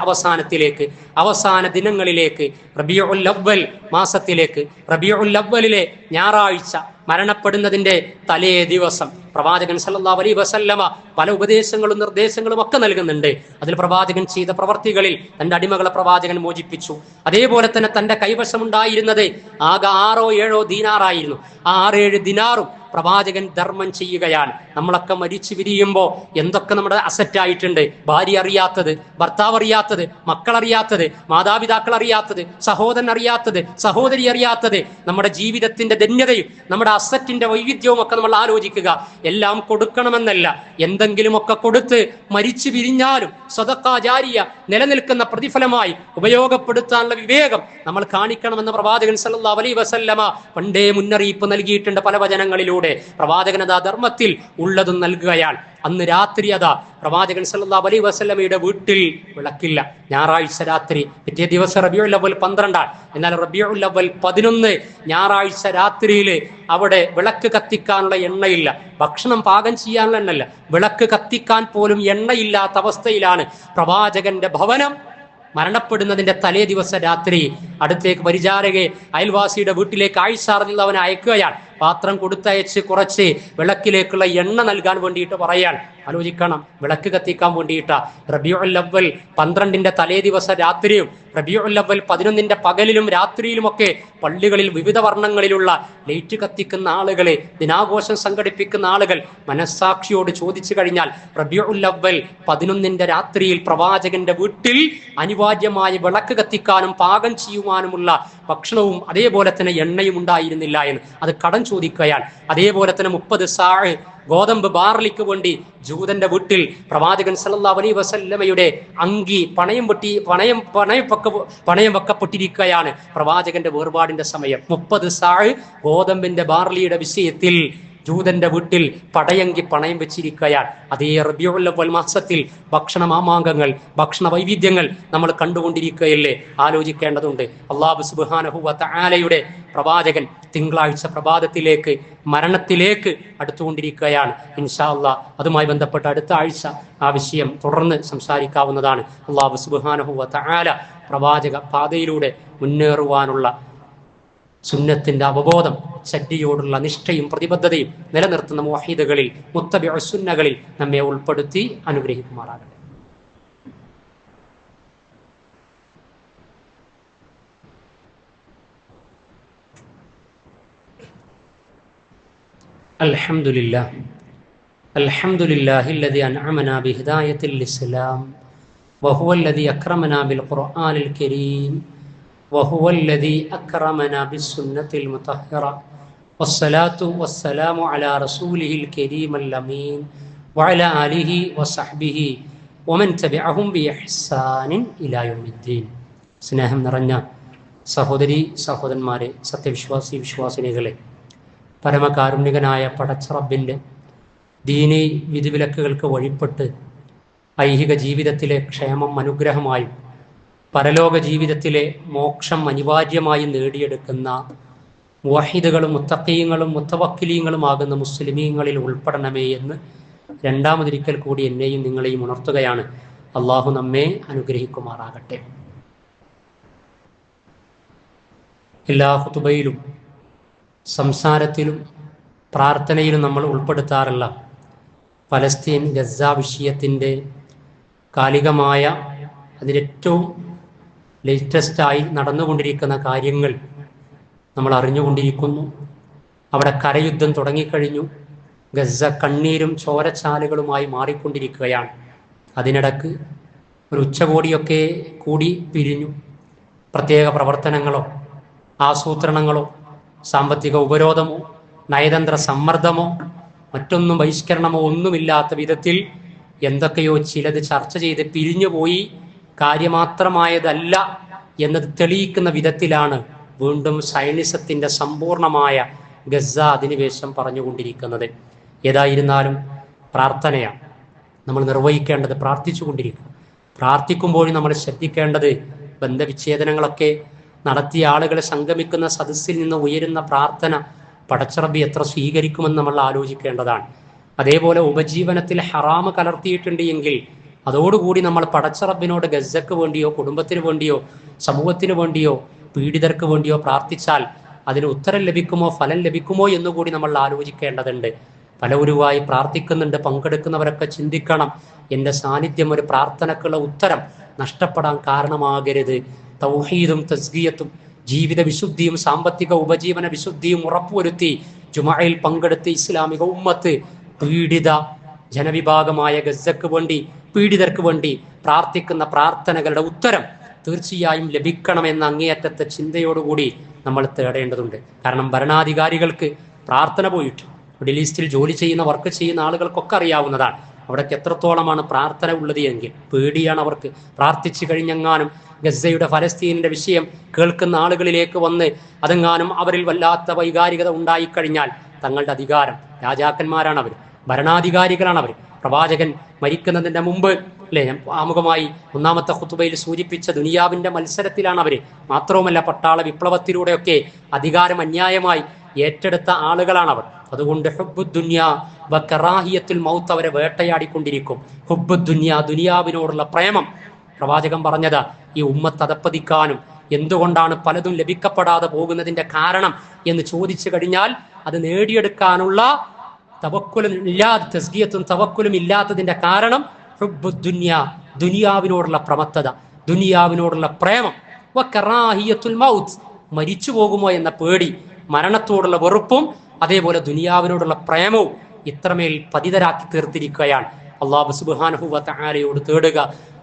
അവസാന ദിനങ്ങളിലേക്ക്, റബീഉൽ അവ്വൽ മാസത്തിലേക്ക്, റബീഉൽ അവ്വലിലെ ഞായറാഴ്ച മരണപ്പെടുന്നതിന്റെ തലേ ദിവസം പ്രവാചകൻ സല്ലല്ലാഹു അലൈഹി വസല്ലമ പല ഉപദേശങ്ങളും നിർദ്ദേശങ്ങളും ഒക്കെ നൽകുന്നുണ്ട്. അതിൽ പ്രവാചകൻ ചെയ്ത പ്രവർത്തികളിൽ തന്റെ അടിമകളെ പ്രവാചകൻ മോചിപ്പിച്ചു. അതേപോലെ തന്നെ തന്റെ കൈവശമുണ്ടായിരുന്നത് ആകെ 6-7 ദീനാറായിരുന്നു. ആ 6-7 ദിനാറും പ്രവാചകൻ ധർമ്മം ചെയ്യുകയാണ്. നമ്മളൊക്കെ മരിച്ചു പിരിയുമ്പോൾ എന്തൊക്കെ നമ്മുടെ അസറ്റ് ആയിട്ടുണ്ട്? ഭാര്യ അറിയാത്തത്, ഭർത്താവ് അറിയാത്തത്, മക്കൾ അറിയാത്തത്, മാതാപിതാക്കൾ അറിയാത്തത്, സഹോദരൻ അറിയാത്തത്, സഹോദരി അറിയാത്തത്, നമ്മുടെ ജീവിതത്തിന്റെ ധന്യതയും നമ്മുടെ അസറ്റിന്റെ വൈവിധ്യവും ഒക്കെ നമ്മൾ ആലോചിക്കുക. എല്ലാം കൊടുക്കണമെന്നല്ല, എന്തെങ്കിലുമൊക്കെ കൊടുത്ത് മരിച്ചു പിരിഞ്ഞാലും സദഖ ജാരിയ നിലനിൽക്കുന്ന പ്രതിഫലമായി ഉപയോഗപ്പെടുത്താനുള്ള വിവേകം നമ്മൾ കാണിക്കണമെന്ന് പ്രവാചകൻ സല്ലല്ലാഹു അലൈഹി വസല്ലമ പണ്ടേ മുന്നറിയിപ്പ് നൽകിയിട്ടുണ്ട് പല വചനങ്ങളിലൂടെ. പ്രവാചകൻ അതാ ധർമ്മത്തിൽ ഉള്ളതും നൽകുകയാണ്. അന്ന് രാത്രി അതാ പ്രവാചകൻ സല്ലല്ലാഹു അലൈഹി വസല്ലമയുടെ വീട്ടിൽ വിളക്കില്ല. ഞായറാഴ്ച രാത്രി, പിറ്റേ ദിവസം റബീഉൽ അവ്വൽ 12, എന്നാൽ റബീഉൽ അവ്വൽ 11 ഞായറാഴ്ച രാത്രിയിൽ അവിടെ വിളക്ക് കത്തിക്കാനുള്ള എണ്ണയില്ല. ഭക്ഷണം പാകം ചെയ്യാനുള്ള എണ്ണയില്ല, വിളക്ക് കത്തിക്കാൻ പോലും എണ്ണയില്ലാത്ത അവസ്ഥയിലാണ് പ്രവാചകന്റെ ഭവനം. മരണപ്പെടുന്നതിന്റെ തലേ ദിവസം രാത്രി അടുത്തേക്ക് പരിചാരകെ അയൽവാസിയുടെ വീട്ടിലേക്ക് ആയിഷ റളിയല്ലാഹു അൻഹ അയക്കുകയാണ്. പാത്രം കൊടുത്തയച്ച് കുറച്ച് വിളക്കിലേക്കുള്ള എണ്ണ നൽകാൻ വേണ്ടിയിട്ട് പറയാൻ. ആലോചിക്കണം, വിളക്ക് കത്തിക്കാൻ വേണ്ടിയിട്ടാ. റബീഉൽ അവ്വൽ 12ന്റെ തലേ ദിവസം രാത്രിയും റബീഉൽ അവ്വൽ 11ന്റെ പകലിലും രാത്രിയിലുമൊക്കെ പള്ളികളിൽ വിവിധ വർണ്ണങ്ങളിലുള്ള ലൈറ്റ് കത്തിക്കുന്ന ആളുകളെ, ദിനാഘോഷം സംഘടിപ്പിക്കുന്ന ആളുകൾ മനസ്സാക്ഷിയോട് ചോദിച്ചു കഴിഞ്ഞാൽ റബീഉൽ അവ്വൽ 11ന്റെ രാത്രിയിൽ പ്രവാചകന്റെ വീട്ടിൽ അനിവാര്യമായി വിളക്ക് കത്തിക്കാനും പാകം ചെയ്യുവാനുമുള്ള ഭക്ഷണവും അതേപോലെ തന്നെ എണ്ണയും ഉണ്ടായിരുന്നില്ല എന്ന് അത് കടം ചോദിക്കുകയാണ്. അതേപോലെ തന്നെ 30 സാഴ് ഗോതമ്പ് ബാർലിക്ക് വേണ്ടി ജൂതന്റെ വീട്ടിൽ പ്രവാചകൻ സല്ലല്ലാഹു അലൈഹി വസല്ലമയുടെ അങ്കി പണയം വെക്കപ്പെട്ടിരിക്കുകയാണ്. പ്രവാചകന്റെ വേർപാടിന്റെ സമയം 30 സാഴ് ഗോതമ്പിന്റെ ബാർലിയുടെ വിഷയത്തിൽ ജൂതന്റെ വീട്ടിൽ പടയങ്കി പണയം വെച്ചിരിക്കുകയാണ്. അതേ റബീഉൽ അവ്വൽ മാസത്തിൽ ഭക്ഷണ മാമാങ്കങ്ങൾ, ഭക്ഷണ വൈവിധ്യങ്ങൾ നമ്മൾ കണ്ടുകൊണ്ടിരിക്കുകയല്ലേ? ആലോചിക്കേണ്ടതുണ്ട്. അല്ലാഹു സുബ്ഹാനഹു വ തആലയുടെ പ്രവാചകൻ തിങ്കളാഴ്ച പ്രഭാതത്തിലേക്ക്, മരണത്തിലേക്ക് അടുത്തുകൊണ്ടിരിക്കുകയാണ്. ഇൻഷാ അല്ലാഹ് അതുമായി ബന്ധപ്പെട്ട അടുത്ത ആഴ്ച ആ വിഷയം തുടർന്ന് സംസാരിക്കാവുന്നതാണ്. അല്ലാഹു സുബ്ഹാനഹു വ തആല പ്രവാചക പാതയിലൂടെ മുന്നേറുവാനുള്ള സുന്നത്തിന്റെ അവബോധം, ശക്തിയോടുള്ള നിഷ്ഠയും പ്രതിബദ്ധതയും നിലനിർത്തുന്ന മുവഹ്ഹിദുകളിൽ, മുത്തബിഉ സുന്നകളിൽ നമ്മെ ഉൾപ്പെടുത്തി അനുഗ്രഹിക്കുമാറാകട്ടെ. അൽഹംദുലില്ലാഹില്ലദി അൻഅമനാ ബിഹിദായത്തിൽ ഇസ്ലാം വഹുവല്ലദി അക്രമനാ ബിൽ ഖുർആനിൽ കരീം വഹുവല്ലദി അക്രമനാ ബിസ്സുന്നത്തിൽ മുതഹ്ഹറ വസ്സലാത്തു വസ്സലാമു അലാ റസൂലിഹിൽ കരീമിൽ അമീൻ വഅലാ ആലിഹി വസഹ്ബിഹി വമൻ തബിഅഹും ബിഇഹ്സാനിൻ ഇലാ യൗമിദ്ദീൻ. സ്നേഹം നിറഞ്ഞ സഹോദരി സഹോദരന്മാരെ, സത്യവിശ്വാസി വിശ്വാസിനികളെ, പരമകാരുണികനായ പടച്ച റബ്ബിൻ്റെ ദീനി വിധിവിലക്കുകൾക്ക് വഴിപ്പെട്ട് ഐഹിക ജീവിതത്തിലെ ക്ഷേമം അനുഗ്രഹമായും പരലോക ജീവിതത്തിലെ മോക്ഷം അനിവാര്യമായും നേടിയെടുക്കുന്ന മുവഹ്ഹിദുകളും മുത്തഖീങ്ങളും മുത്തവക്കിലീങ്ങളുമാകുന്ന മുസ്ലിമീങ്ങളിൽ ഉൾപ്പെടണമേ എന്ന് രണ്ടാമതൊരിക്കൽ കൂടി എന്നെയും നിങ്ങളെയും ഉണർത്തുകയാണ്. അള്ളാഹു നമ്മെ അനുഗ്രഹിക്കുമാറാകട്ടെ. എല്ലാ ഖുതുബയിലും സംസാരത്തിലും പ്രാർത്ഥനയിലും നമ്മൾ ഉൾപ്പെടുത്താറുള്ള പലസ്തീൻ ഗസ വിഷയത്തിൻ്റെ കാലികമായ അതിലേറ്റവും ലേറ്റസ്റ്റായി നടന്നുകൊണ്ടിരിക്കുന്ന കാര്യങ്ങൾ നമ്മൾ അറിഞ്ഞുകൊണ്ടിരിക്കുന്നു. അവിടെ കരയുദ്ധം തുടങ്ങിക്കഴിഞ്ഞു. ഗസ കണ്ണീരും ചോരച്ചാലുകളുമായി മാറിക്കൊണ്ടിരിക്കുകയാണ്. അതിനിടക്ക് ഒരു ഉച്ചകോടിയൊക്കെ കൂടി പിരിഞ്ഞു. പ്രത്യേക പ്രവർത്തനങ്ങളോ ആസൂത്രണങ്ങളോ സാമ്പത്തിക ഉപരോധമോ നയതന്ത്ര സമ്മർദ്ദമോ മറ്റൊന്നും ബഹിഷ്കരണമോ ഒന്നുമില്ലാത്ത വിധത്തിൽ എന്തൊക്കെയോ ചിലത് ചർച്ച ചെയ്ത് പിരിഞ്ഞുപോയി. കാര്യമാത്രമായതല്ല എന്നത് തെളിയിക്കുന്ന വിധത്തിലാണ് വീണ്ടും സൈനിസത്തിന്റെ സമ്പൂർണമായ ഗസ അധിനിവേശം പറഞ്ഞുകൊണ്ടിരിക്കുന്നത്. ഏതായിരുന്നാലും പ്രാർത്ഥനയാണ് നമ്മൾ നിർവഹിക്കേണ്ടത്. പ്രാർത്ഥിച്ചുകൊണ്ടിരിക്കുക. പ്രാർത്ഥിക്കുമ്പോഴും നമ്മൾ ശ്രദ്ധിക്കേണ്ടത് ബന്ധവിച്ഛേദനങ്ങളൊക്കെ നടത്തിയ ആളുകളെ സംഗമിക്കുന്ന സദസ്സിൽ നിന്ന് ഉയരുന്ന പ്രാർത്ഥന പടച്ചറബി എത്ര സ്വീകരിക്കുമെന്ന് നമ്മൾ ആലോചിക്കേണ്ടതാണ്. അതേപോലെ ഉപജീവനത്തിൽ ഹറാമ് കലർത്തിയിട്ടുണ്ട് എങ്കിൽ അതോടുകൂടി നമ്മൾ പടച്ചറബിനോട് ഗസക്ക് വേണ്ടിയോ കുടുംബത്തിന് വേണ്ടിയോ സമൂഹത്തിന് വേണ്ടിയോ പീഡിതർക്ക് വേണ്ടിയോ പ്രാർത്ഥിച്ചാൽ അതിന് ഉത്തരം ലഭിക്കുമോ ഫലം ലഭിക്കുമോ എന്നുകൂടി നമ്മൾ ആലോചിക്കേണ്ടതുണ്ട്. പലവരുവായി പ്രാർത്ഥിക്കുന്നുണ്ട്. പങ്കെടുക്കുന്നവരൊക്കെ ചിന്തിക്കണം, എൻ്റെ സാന്നിധ്യം ഒരു പ്രാർത്ഥനക്കുള്ള ഉത്തരം നഷ്ടപ്പെടാൻ കാരണമാകരുത്. തൗഹീദും തസ്കിയത്തും ജീവിത വിശുദ്ധിയും സാമ്പത്തിക ഉപജീവന വിശുദ്ധിയും ഉറപ്പുവരുത്തി ജുമഅയിൽ പങ്കെടുത്ത് ഇസ്ലാമിക ഉമ്മത്ത് പീഡിത ജനവിഭാഗമായ ഗസക്ക് വേണ്ടി പീഡിതർക്ക് വേണ്ടി പ്രാർത്ഥിക്കുന്ന പ്രാർത്ഥനകളുടെ ഉത്തരം തീർച്ചയായും ലഭിക്കണമെന്ന അങ്ങേയറ്റത്തെ ചിന്തയോടുകൂടി നമ്മൾ തേടേണ്ടതുണ്ട്. കാരണം ഭരണാധികാരികൾക്ക് പ്രാർത്ഥന പോയിട്ട് മിഡിൽ ഈസ്റ്റിൽ ജോലി ചെയ്യുന്ന വർക്ക് ചെയ്യുന്ന ആളുകൾക്കൊക്കെ അറിയാവുന്നതാണ് അവിടേക്ക് എത്രത്തോളമാണ് പ്രാർത്ഥന ഉള്ളത് എങ്കിൽ. പേടിയാണ് അവർക്ക്. പ്രാർത്ഥിച്ചു കഴിഞ്ഞെങ്ങാനും ഗസയുടെ ഫലസ്തീനിന്റെ വിഷയം കേൾക്കുന്ന ആളുകളിലേക്ക് വന്ന് അതെങ്ങാനും അവരിൽ വല്ലാത്ത വൈകാരികത ഉണ്ടായിക്കഴിഞ്ഞാൽ തങ്ങളുടെ അധികാരം, രാജാക്കന്മാരാണ് അവർ, ഭരണാധികാരികളാണ് അവർ. പ്രവാചകൻ മരിക്കുന്നതിന്റെ മുമ്പ് ഞാൻ ആമുഖമായി ഒന്നാമത്തെ ഖുതുബയിൽ സൂചിപ്പിച്ച ദുനിയാവിന്റെ മത്സരത്തിലാണ് അവര്. മാത്രവുമല്ല പട്ടാള വിപ്ലവത്തിലൂടെയൊക്കെ അധികാരം അന്യായമായി ഏറ്റെടുത്ത ആളുകളാണ് അവർ. അതുകൊണ്ട് ഹുബ്ബുദ്ദുനിയാ വ കറാഹിയത്തുൽ മൗത്ത് അവരെ വേട്ടയാടിക്കൊണ്ടിരിക്കും. ഹുബ്ബുദ്ദുനിയാ, ദുനിയാവിനോടുള്ള പ്രേമം. പ്രവാചകൻ പറഞ്ഞത് ഈ ഉമ്മത്ത് അതപ്പതിക്കാനും എന്തുകൊണ്ടാണ് പലതും ലഭിക്കപ്പെടാതെ പോകുന്നതിന്റെ കാരണം എന്ന് ചോദിച്ചു കഴിഞ്ഞാൽ അത് നേടിയെടുക്കാനുള്ള തസ്കിയത്തും തവക്കുലും ഇല്ലാത്തതിന്റെ കാരണം ഹുബ്ബുദ്ദുനിയാ, ദുനിയാവിനോടുള്ള പ്രമത്തത, ദുനിയാവിനോടുള്ള പ്രേമം. വ കറാഹിയത്തുൽ മൗത്ത്, മരിച്ചു പോകുമോ എന്ന പേടി, മരണത്തോടുള്ള വെറുപ്പും അതേപോലെ ദുനിയാവിനോടുള്ള പ്രേമവും ഇത്രമേൽ പതിതരാക്കി തീർത്തിരിക്കുകയാണ്. അള്ളാഹു സുബ്ഹാനഹു വ തആലയോട് തേടുക,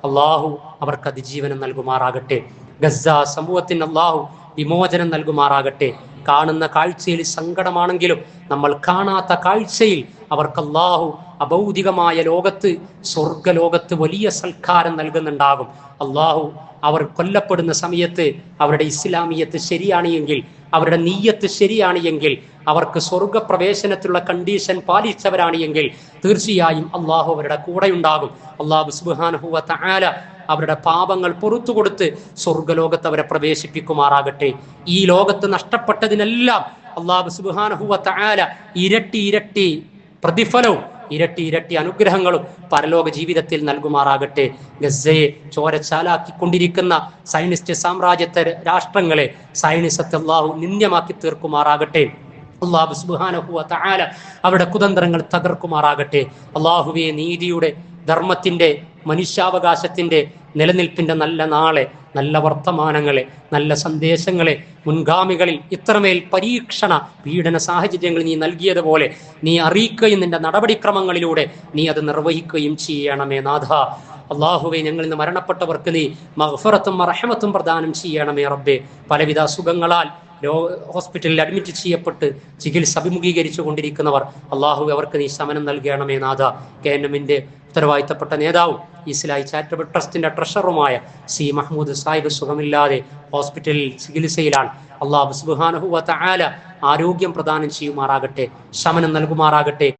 അള്ളാഹു അവർക്ക് അതിജീവനം നൽകുമാറാകട്ടെ. ഗസ സമൂഹത്തിന് അള്ളാഹു വിമോചനം നൽകുമാറാകട്ടെ. കാണുന്ന കാഴ്ചയിൽ സങ്കടമാണെങ്കിലും നമ്മൾ കാണാത്ത കാഴ്ചയിൽ അവർക്ക് അള്ളാഹു അഭൗതികമായ ലോകത്ത് സ്വർഗലോകത്ത് വലിയ സൽക്കാരം നൽകുന്നുണ്ടാകും. അള്ളാഹു അവർ കൊല്ലപ്പെടുന്ന സമയത്ത് അവരുടെ ഇസ്ലാമിയത്ത് ശരിയാണ് എങ്കിൽ, അവരുടെ നീയത്ത് ശരിയാണ് എങ്കിൽ, അവർക്ക് സ്വർഗപ്രവേശനത്തിലുള്ള കണ്ടീഷൻ പാലിച്ചവരാണ് എങ്കിൽ തീർച്ചയായും അള്ളാഹു അവരുടെ കൂടെ ഉണ്ടാകും. അള്ളാഹു സുബ്ഹാനഹു വ തആല അവരുടെ പാപങ്ങൾ പുറത്തു കൊടുത്ത് സ്വർഗലോകത്ത് അവരെ പ്രവേശിപ്പിക്കുമാറാകട്ടെ. ഈ ലോകത്ത് നഷ്ടപ്പെട്ടതിനെല്ലാം അള്ളാഹു സുബ്ഹാനഹു വ തആല ഇരട്ടി ഇരട്ടി പ്രതിഫലവും ഇരട്ടി ഇരട്ടി അനുഗ്രഹങ്ങളും പരലോക ജീവിതത്തിൽ നൽകുമാറാകട്ടെ. ഗസയെ ചോരച്ചാലാക്കിക്കൊണ്ടിരിക്കുന്ന സൈനിസ്റ്റ് സാമ്രാജ്യത്തെ രാഷ്ട്രങ്ങളെ സൈനിസത്തെ അള്ളാഹു നിന്ദ്യമാക്കി തീർക്കുമാറാകട്ടെ. അള്ളാഹു സുബ്ഹാനഹു വ തആല അവരുടെ കുതന്ത്രങ്ങൾ തകർക്കുമാറാകട്ടെ. അള്ളാഹുവേ, നീതിയുടെ, ധർമ്മത്തിന്റെ, മനുഷ്യാവകാശത്തിന്റെ നിലനിൽപ്പിന്റെ നല്ല നാളെ, നല്ല വർത്തമാനങ്ങളെ, നല്ല സന്ദേശങ്ങളെ മുൻഗാമികളിൽ ഇത്രമേൽ പരീക്ഷണ പീഡന സാഹചര്യങ്ങൾ നീ നൽകിയതുപോലെ നീ അറിയിക്കുകയും നിന്റെ നടപടിക്രമങ്ങളിലൂടെ നീ അത് നിർവഹിക്കുകയും ചെയ്യണമേ നാഥ. അള്ളാഹുവെ, ഞങ്ങളിൽ നിന്ന് മരണപ്പെട്ടവർക്ക് നീ മഗ്ഫിറത്തും റഹ്മത്തും പ്രദാനം ചെയ്യണമേ റബ്ബേ. പലവിധ അസുഖങ്ങളാൽ ഹോസ്പിറ്റലിൽ അഡ്മിറ്റ് ചെയ്യപ്പെട്ട് ചികിത്സ അഭിമുഖീകരിച്ചു കൊണ്ടിരിക്കുന്നവർ അള്ളാഹു അവർക്ക് നീ ശമനം നൽകണമേ നാഥ. KNM-ന്റെ ഉത്തരവാദിത്തപ്പെട്ട നേതാവും ഇസ്ലാഹി ചാരിറ്റബിൾ ട്രസ്റ്റിന്റെ ട്രഷററുമായ സി മഹ്മൂദ് സാഹിബ് സുഖമില്ലാതെ ഹോസ്പിറ്റലിൽ ചികിത്സയിലാണ്. അള്ളാഹു സുബ്ഹാനഹു വ തആല ആരോഗ്യം പ്രദാനം ചെയ്യുമാറാകട്ടെ, ശമനം നൽകുമാറാകട്ടെ.